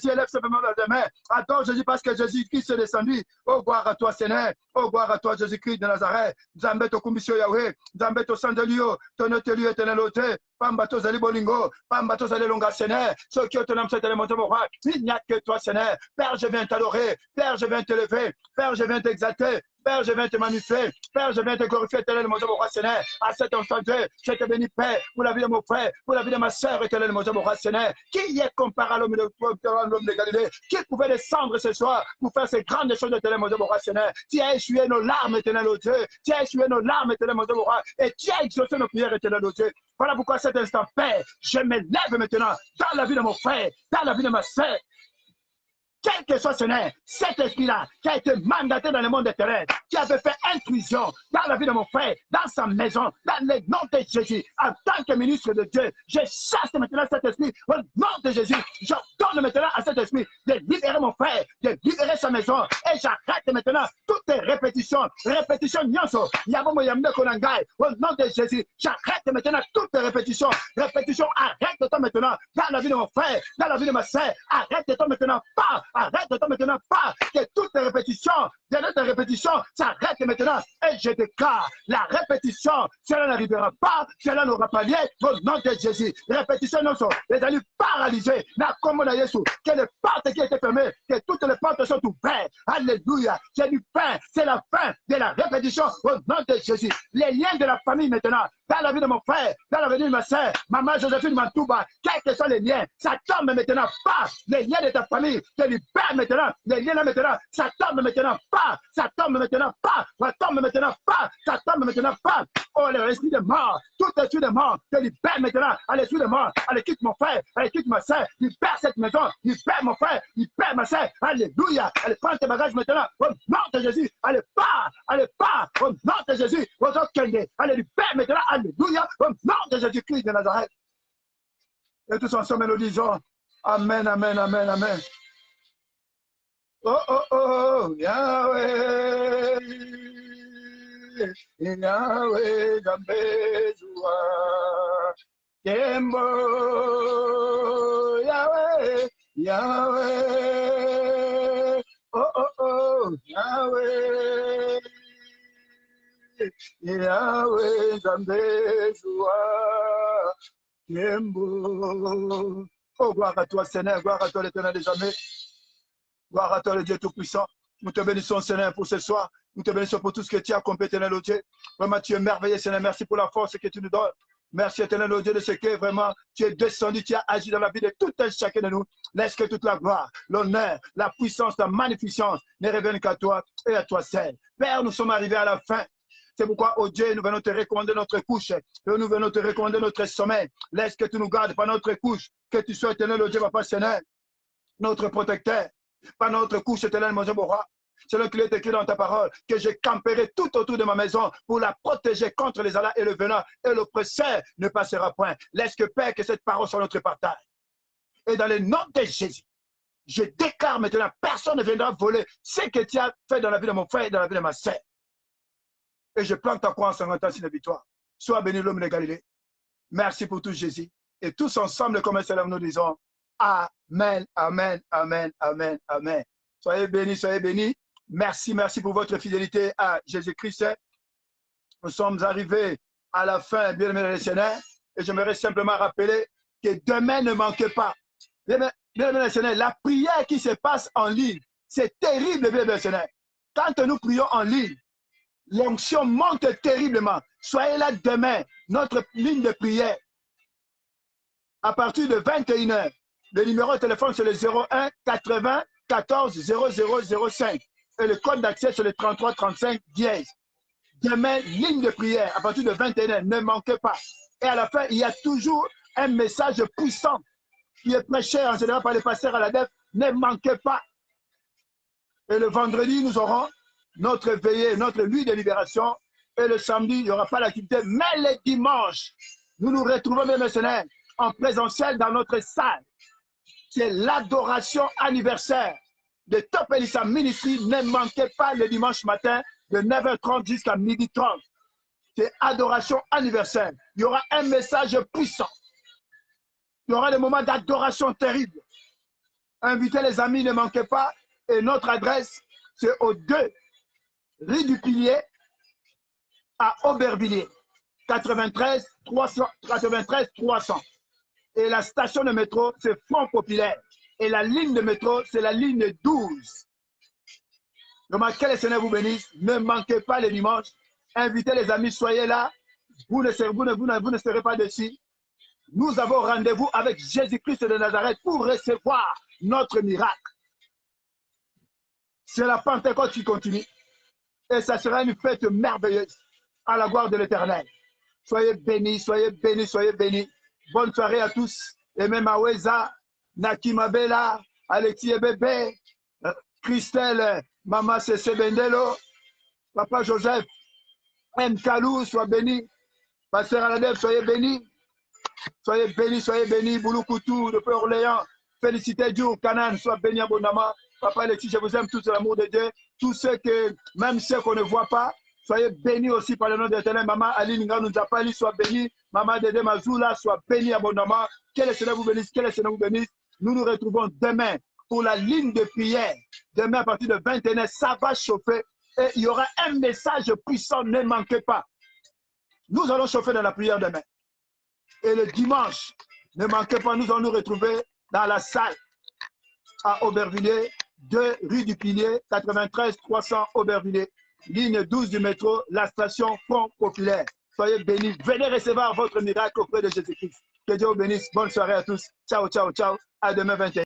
élève simplement les mains. Adore Jésus parce que Jésus-Christ est descendu. Oh, gloire à toi, Seigneur. Oh, gloire à toi, Jésus-Christ de Nazareth. Zambé to kumbisio Yahweh. Zambé to sandelio. Tonote lieu éternel ôté. Pambato zali bolingo. Pambato zali longa, Seigneur. Ce qui est ton âme, c'est le monter mon roi. Il n'y a que toi, Seigneur. Père, je viens t'adorer. Père, je viens t'élever. Père, je viens t'exalter. Père, je viens te magnifier. Père, je viens te glorifier, éternel, mon Dieu, mon roi, Seigneur. À cet instant, Dieu, je te bénis, Père, pour la vie de mon frère, pour la vie de ma soeur, éternel, mon Dieu, mon roi, Seigneur. Qui est comparé à l'homme de Galilée? Qui pouvait descendre ce soir pour faire ces grandes choses, éternel, mon Dieu, mon roi, Seigneur? Tu as essuyé nos larmes, éternel, mon Dieu. Tu as essuyé nos larmes, éternel, mon Dieu, mon roi. Et tu as exaucé nos prières, éternel, mon Dieu. Voilà pourquoi à cet instant, Père, je me lève maintenant dans la vie de mon frère, dans la vie de ma soeur, quel que soit Seigneur, cet esprit-là qui a été mandaté dans le monde des ténèbres, qui avait fait intrusion dans la vie de mon frère, dans sa maison, dans le nom de Jésus, en tant que ministre de Dieu, je chasse maintenant cet esprit au nom de Jésus. J'ordonne maintenant à cet esprit de libérer mon frère, de libérer sa maison, et j'arrête maintenant toutes les répétitions, nyonso, yabomo yamde konangai, au nom de Jésus, j'arrête maintenant toutes les répétitions, arrête-toi maintenant dans la vie de mon frère, dans la vie de ma soeur, arrête-toi maintenant pas. Arrête-toi maintenant pas que toutes les répétitions, s'arrêtent maintenant. Et je déclare, la répétition, cela n'arrivera pas, cela n'aura pas lieu au nom de Jésus. Répétition, non, les allus paralysés, que les portes qui étaient fermées, que toutes les portes sont ouvertes. Alléluia. C'est du pain, c'est la fin de la répétition au nom de Jésus. Les liens de la famille maintenant, dans la vie de mon frère, dans la vie de ma soeur, maman Joséphine Mantouba, quels que soient les liens, ça tombe maintenant pas. Les liens de ta famille, te libère maintenant. Les liens là maintenant, ça tombe maintenant pas. Ça tombe maintenant pas. Ça tombe maintenant pas. Ça tombe maintenant pas. Oh, l'esprit de mort, tout esprit de mort, te libère maintenant. À l'esprit de mort, allez, quitte mon frère, allez, quitte ma soeur, libère cette maison, libère mon frère, libère ma soeur. Alléluia. Allez, prends tes bagages maintenant. Au nom de Jésus, allez, pars, au nom de Jésus. Allez, libère maintenant. Alléluia, au nom de Jésus-Christ de Nazareth. Et tous ensemble, nous disons Amen, Amen, Amen, Amen. Oh, oh, oh, Yahweh, Yahweh, Gambezua, Kembo, Yahweh, Yahweh, oh, oh, oh, Yahweh. Yahweh, Zambezua, Kiembo. Oh, gloire à toi, Seigneur, gloire à toi, l'Éternel des armées. Gloire à toi, le Dieu Tout-Puissant. Nous te bénissons, Seigneur, pour ce soir. Nous te bénissons pour tout ce que tu as accompli, Éternel, au Dieu. Vraiment, tu es merveilleux, Seigneur. Merci pour la force que tu nous donnes. Merci, Éternel, au Dieu, de ce que vraiment tu es descendu, tu as agi dans la vie de tout un chacun de nous. Laisse que toute la gloire, l'honneur, la puissance, la magnificence ne reviennent qu'à toi et à toi seul. Père, nous sommes arrivés à la fin. C'est pourquoi, oh Dieu, nous venons te recommander notre couche. Nous venons te recommander notre sommeil. Laisse que tu nous gardes par notre couche. Que tu sois éternel, oh Dieu, Papa Seigneur, notre protecteur. Par notre couche, éternel, mon Dieu, mon roi. C'est là qu'il est écrit dans ta parole que je camperai tout autour de ma maison pour la protéger contre les alas et le venin. Et l'oppresseur ne passera point. Laisse que, Père, que cette parole soit notre partage. Et dans le nom de Jésus, je déclare maintenant, personne ne viendra voler ce que tu as fait dans la vie de mon frère et dans la vie de ma sœur. Et je plante ta croix en 50 ans sur la victoire. Sois béni l'homme de Galilée. Merci pour tout, Jésus. Et tous ensemble, comme un seul homme, nous disons Amen, Amen, Amen, Amen, Amen. Soyez bénis, soyez bénis. Merci, merci pour votre fidélité à Jésus-Christ. Nous sommes arrivés à la fin, bien-aimés les Seigneur. Et j'aimerais simplement rappeler que demain ne manquez pas. Bien-aimés les Seigneur, la prière qui se passe en ligne, c'est terrible, bien-aimés les Seigneur. Quand nous prions en ligne, l'onction monte terriblement. Soyez là demain, notre ligne de prière. À partir de 21 h, le numéro de téléphone c'est le 01 80 14 0005 et le code d'accès c'est le 33 35 10. Demain, ligne de prière à partir de 21 h, ne manquez pas. Et à la fin, il y a toujours un message puissant qui est prêché en général par les pasteurs à la DEF. Ne manquez pas. Et le vendredi, nous aurons notre veillée, notre nuit de libération. Et le samedi, il n'y aura pas l'activité. Mais le dimanche, nous nous retrouvons, mes mercenaires, en présentiel dans notre salle. C'est l'adoration anniversaire de Top Elissa Ministry. Ne manquez pas le dimanche matin de 9h30 jusqu'à 12h30. C'est adoration anniversaire. Il y aura un message puissant. Il y aura des moments d'adoration terribles. Invitez les amis, ne manquez pas. Et notre adresse, c'est au 2 rue du Pilier à Aubervilliers. 93 300. Et la station de métro, c'est Front Populaire. Et la ligne de métro, c'est la ligne 12. Donc, que le Seigneur vous bénisse. Ne manquez pas les dimanches. Invitez les amis, soyez là. Vous ne serez pas déçus. Nous avons rendez-vous avec Jésus-Christ de Nazareth pour recevoir notre miracle. C'est la Pentecôte qui continue. Et ça sera une fête merveilleuse à la gloire de l'Éternel. Soyez bénis, soyez bénis, soyez bénis. Bonne soirée à tous. Et même à Weza, Nakimabela, Alexis Ebebe, Christelle, Maman Cessé Bendelo, Papa Joseph, M. Kalou, sois béni. Pasteur Aladeb, soyez bénis. Soyez bénis, soyez bénis. Boulou Koutou, de Port-Orléans. Félicitez Dieu, Canaan, sois béni abondamment. Papa Alexis, je vous aime tous l'amour de Dieu. Tous ceux que, même ceux qu'on ne voit pas, soyez bénis aussi par le nom de l'Éternel. Maman Aline Nga Nunzapali, soit bénie. Maman Dédé Mazoula, soit bénie abondamment. Que le Seigneur vous bénisse, que le Seigneur vous bénisse. Nous nous retrouvons demain pour la ligne de prière. Demain à partir de 21h, ça va chauffer. Et il y aura un message puissant, ne manquez pas. Nous allons chauffer dans la prière demain. Et le dimanche, ne manquez pas, nous allons nous retrouver dans la salle à Aubervilliers, 2 rue du Pilier, 93 300 Aubervilliers, ligne 12 du métro, la station Front Populaire. Soyez bénis. Venez recevoir votre miracle auprès de Jésus-Christ. Que Dieu vous bénisse. Bonne soirée à tous. Ciao, ciao, ciao. À demain 21h.